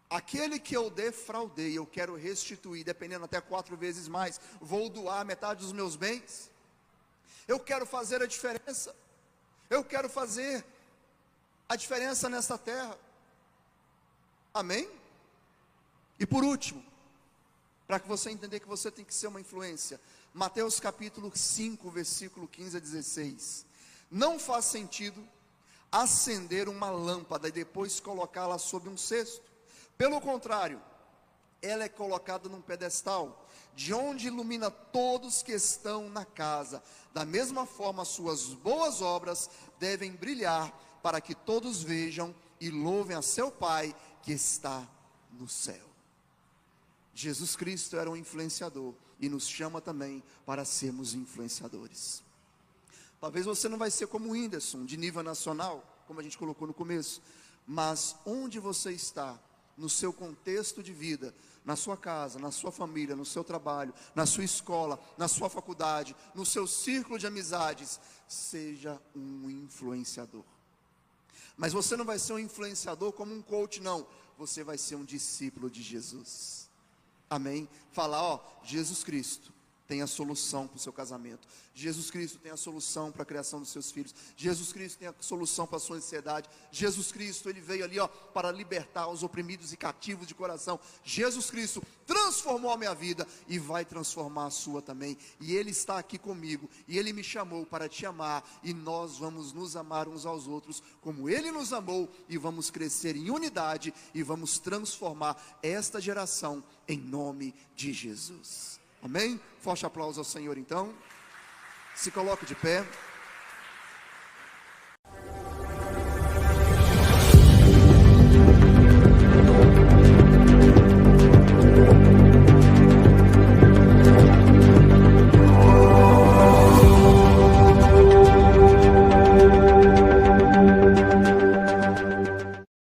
Aquele que eu defraudei, eu quero restituir, dependendo até 4 vezes mais, vou doar metade dos meus bens. Eu quero fazer a diferença. Eu quero fazer a diferença nessa terra. Amém? E por último, para que você entender que você tem que ser uma influência, Mateus capítulo 5, versículo 15 a 16. Não faz sentido acender uma lâmpada e depois colocá-la sob um cesto. Pelo contrário, ela é colocada num pedestal, de onde ilumina todos que estão na casa. Da mesma forma, suas boas obras devem brilhar, para que todos vejam e louvem a seu Pai que está no céu. Jesus Cristo era um influenciador e nos chama também para sermos influenciadores. Talvez você não vai ser como o Whindersson, de nível nacional, como a gente colocou no começo, mas onde você está, no seu contexto de vida, na sua casa, na sua família, no seu trabalho, na sua escola, na sua faculdade, no seu círculo de amizades, seja um influenciador. Mas você não vai ser um influenciador como um coach, não. Você vai ser um discípulo de Jesus. Amém? Falar, ó, Jesus Cristo tem a solução para o seu casamento. Jesus Cristo tem a solução para a criação dos seus filhos. Jesus Cristo tem a solução para a sua ansiedade. Jesus Cristo, Ele veio ali, ó, para libertar os oprimidos e cativos de coração. Jesus Cristo transformou a minha vida e vai transformar a sua também. E Ele está aqui comigo. E Ele me chamou para te amar. E nós vamos nos amar uns aos outros como Ele nos amou. E vamos crescer em unidade. E vamos transformar esta geração em nome de Jesus. Amém? Forte aplauso ao Senhor então. Se coloque de pé.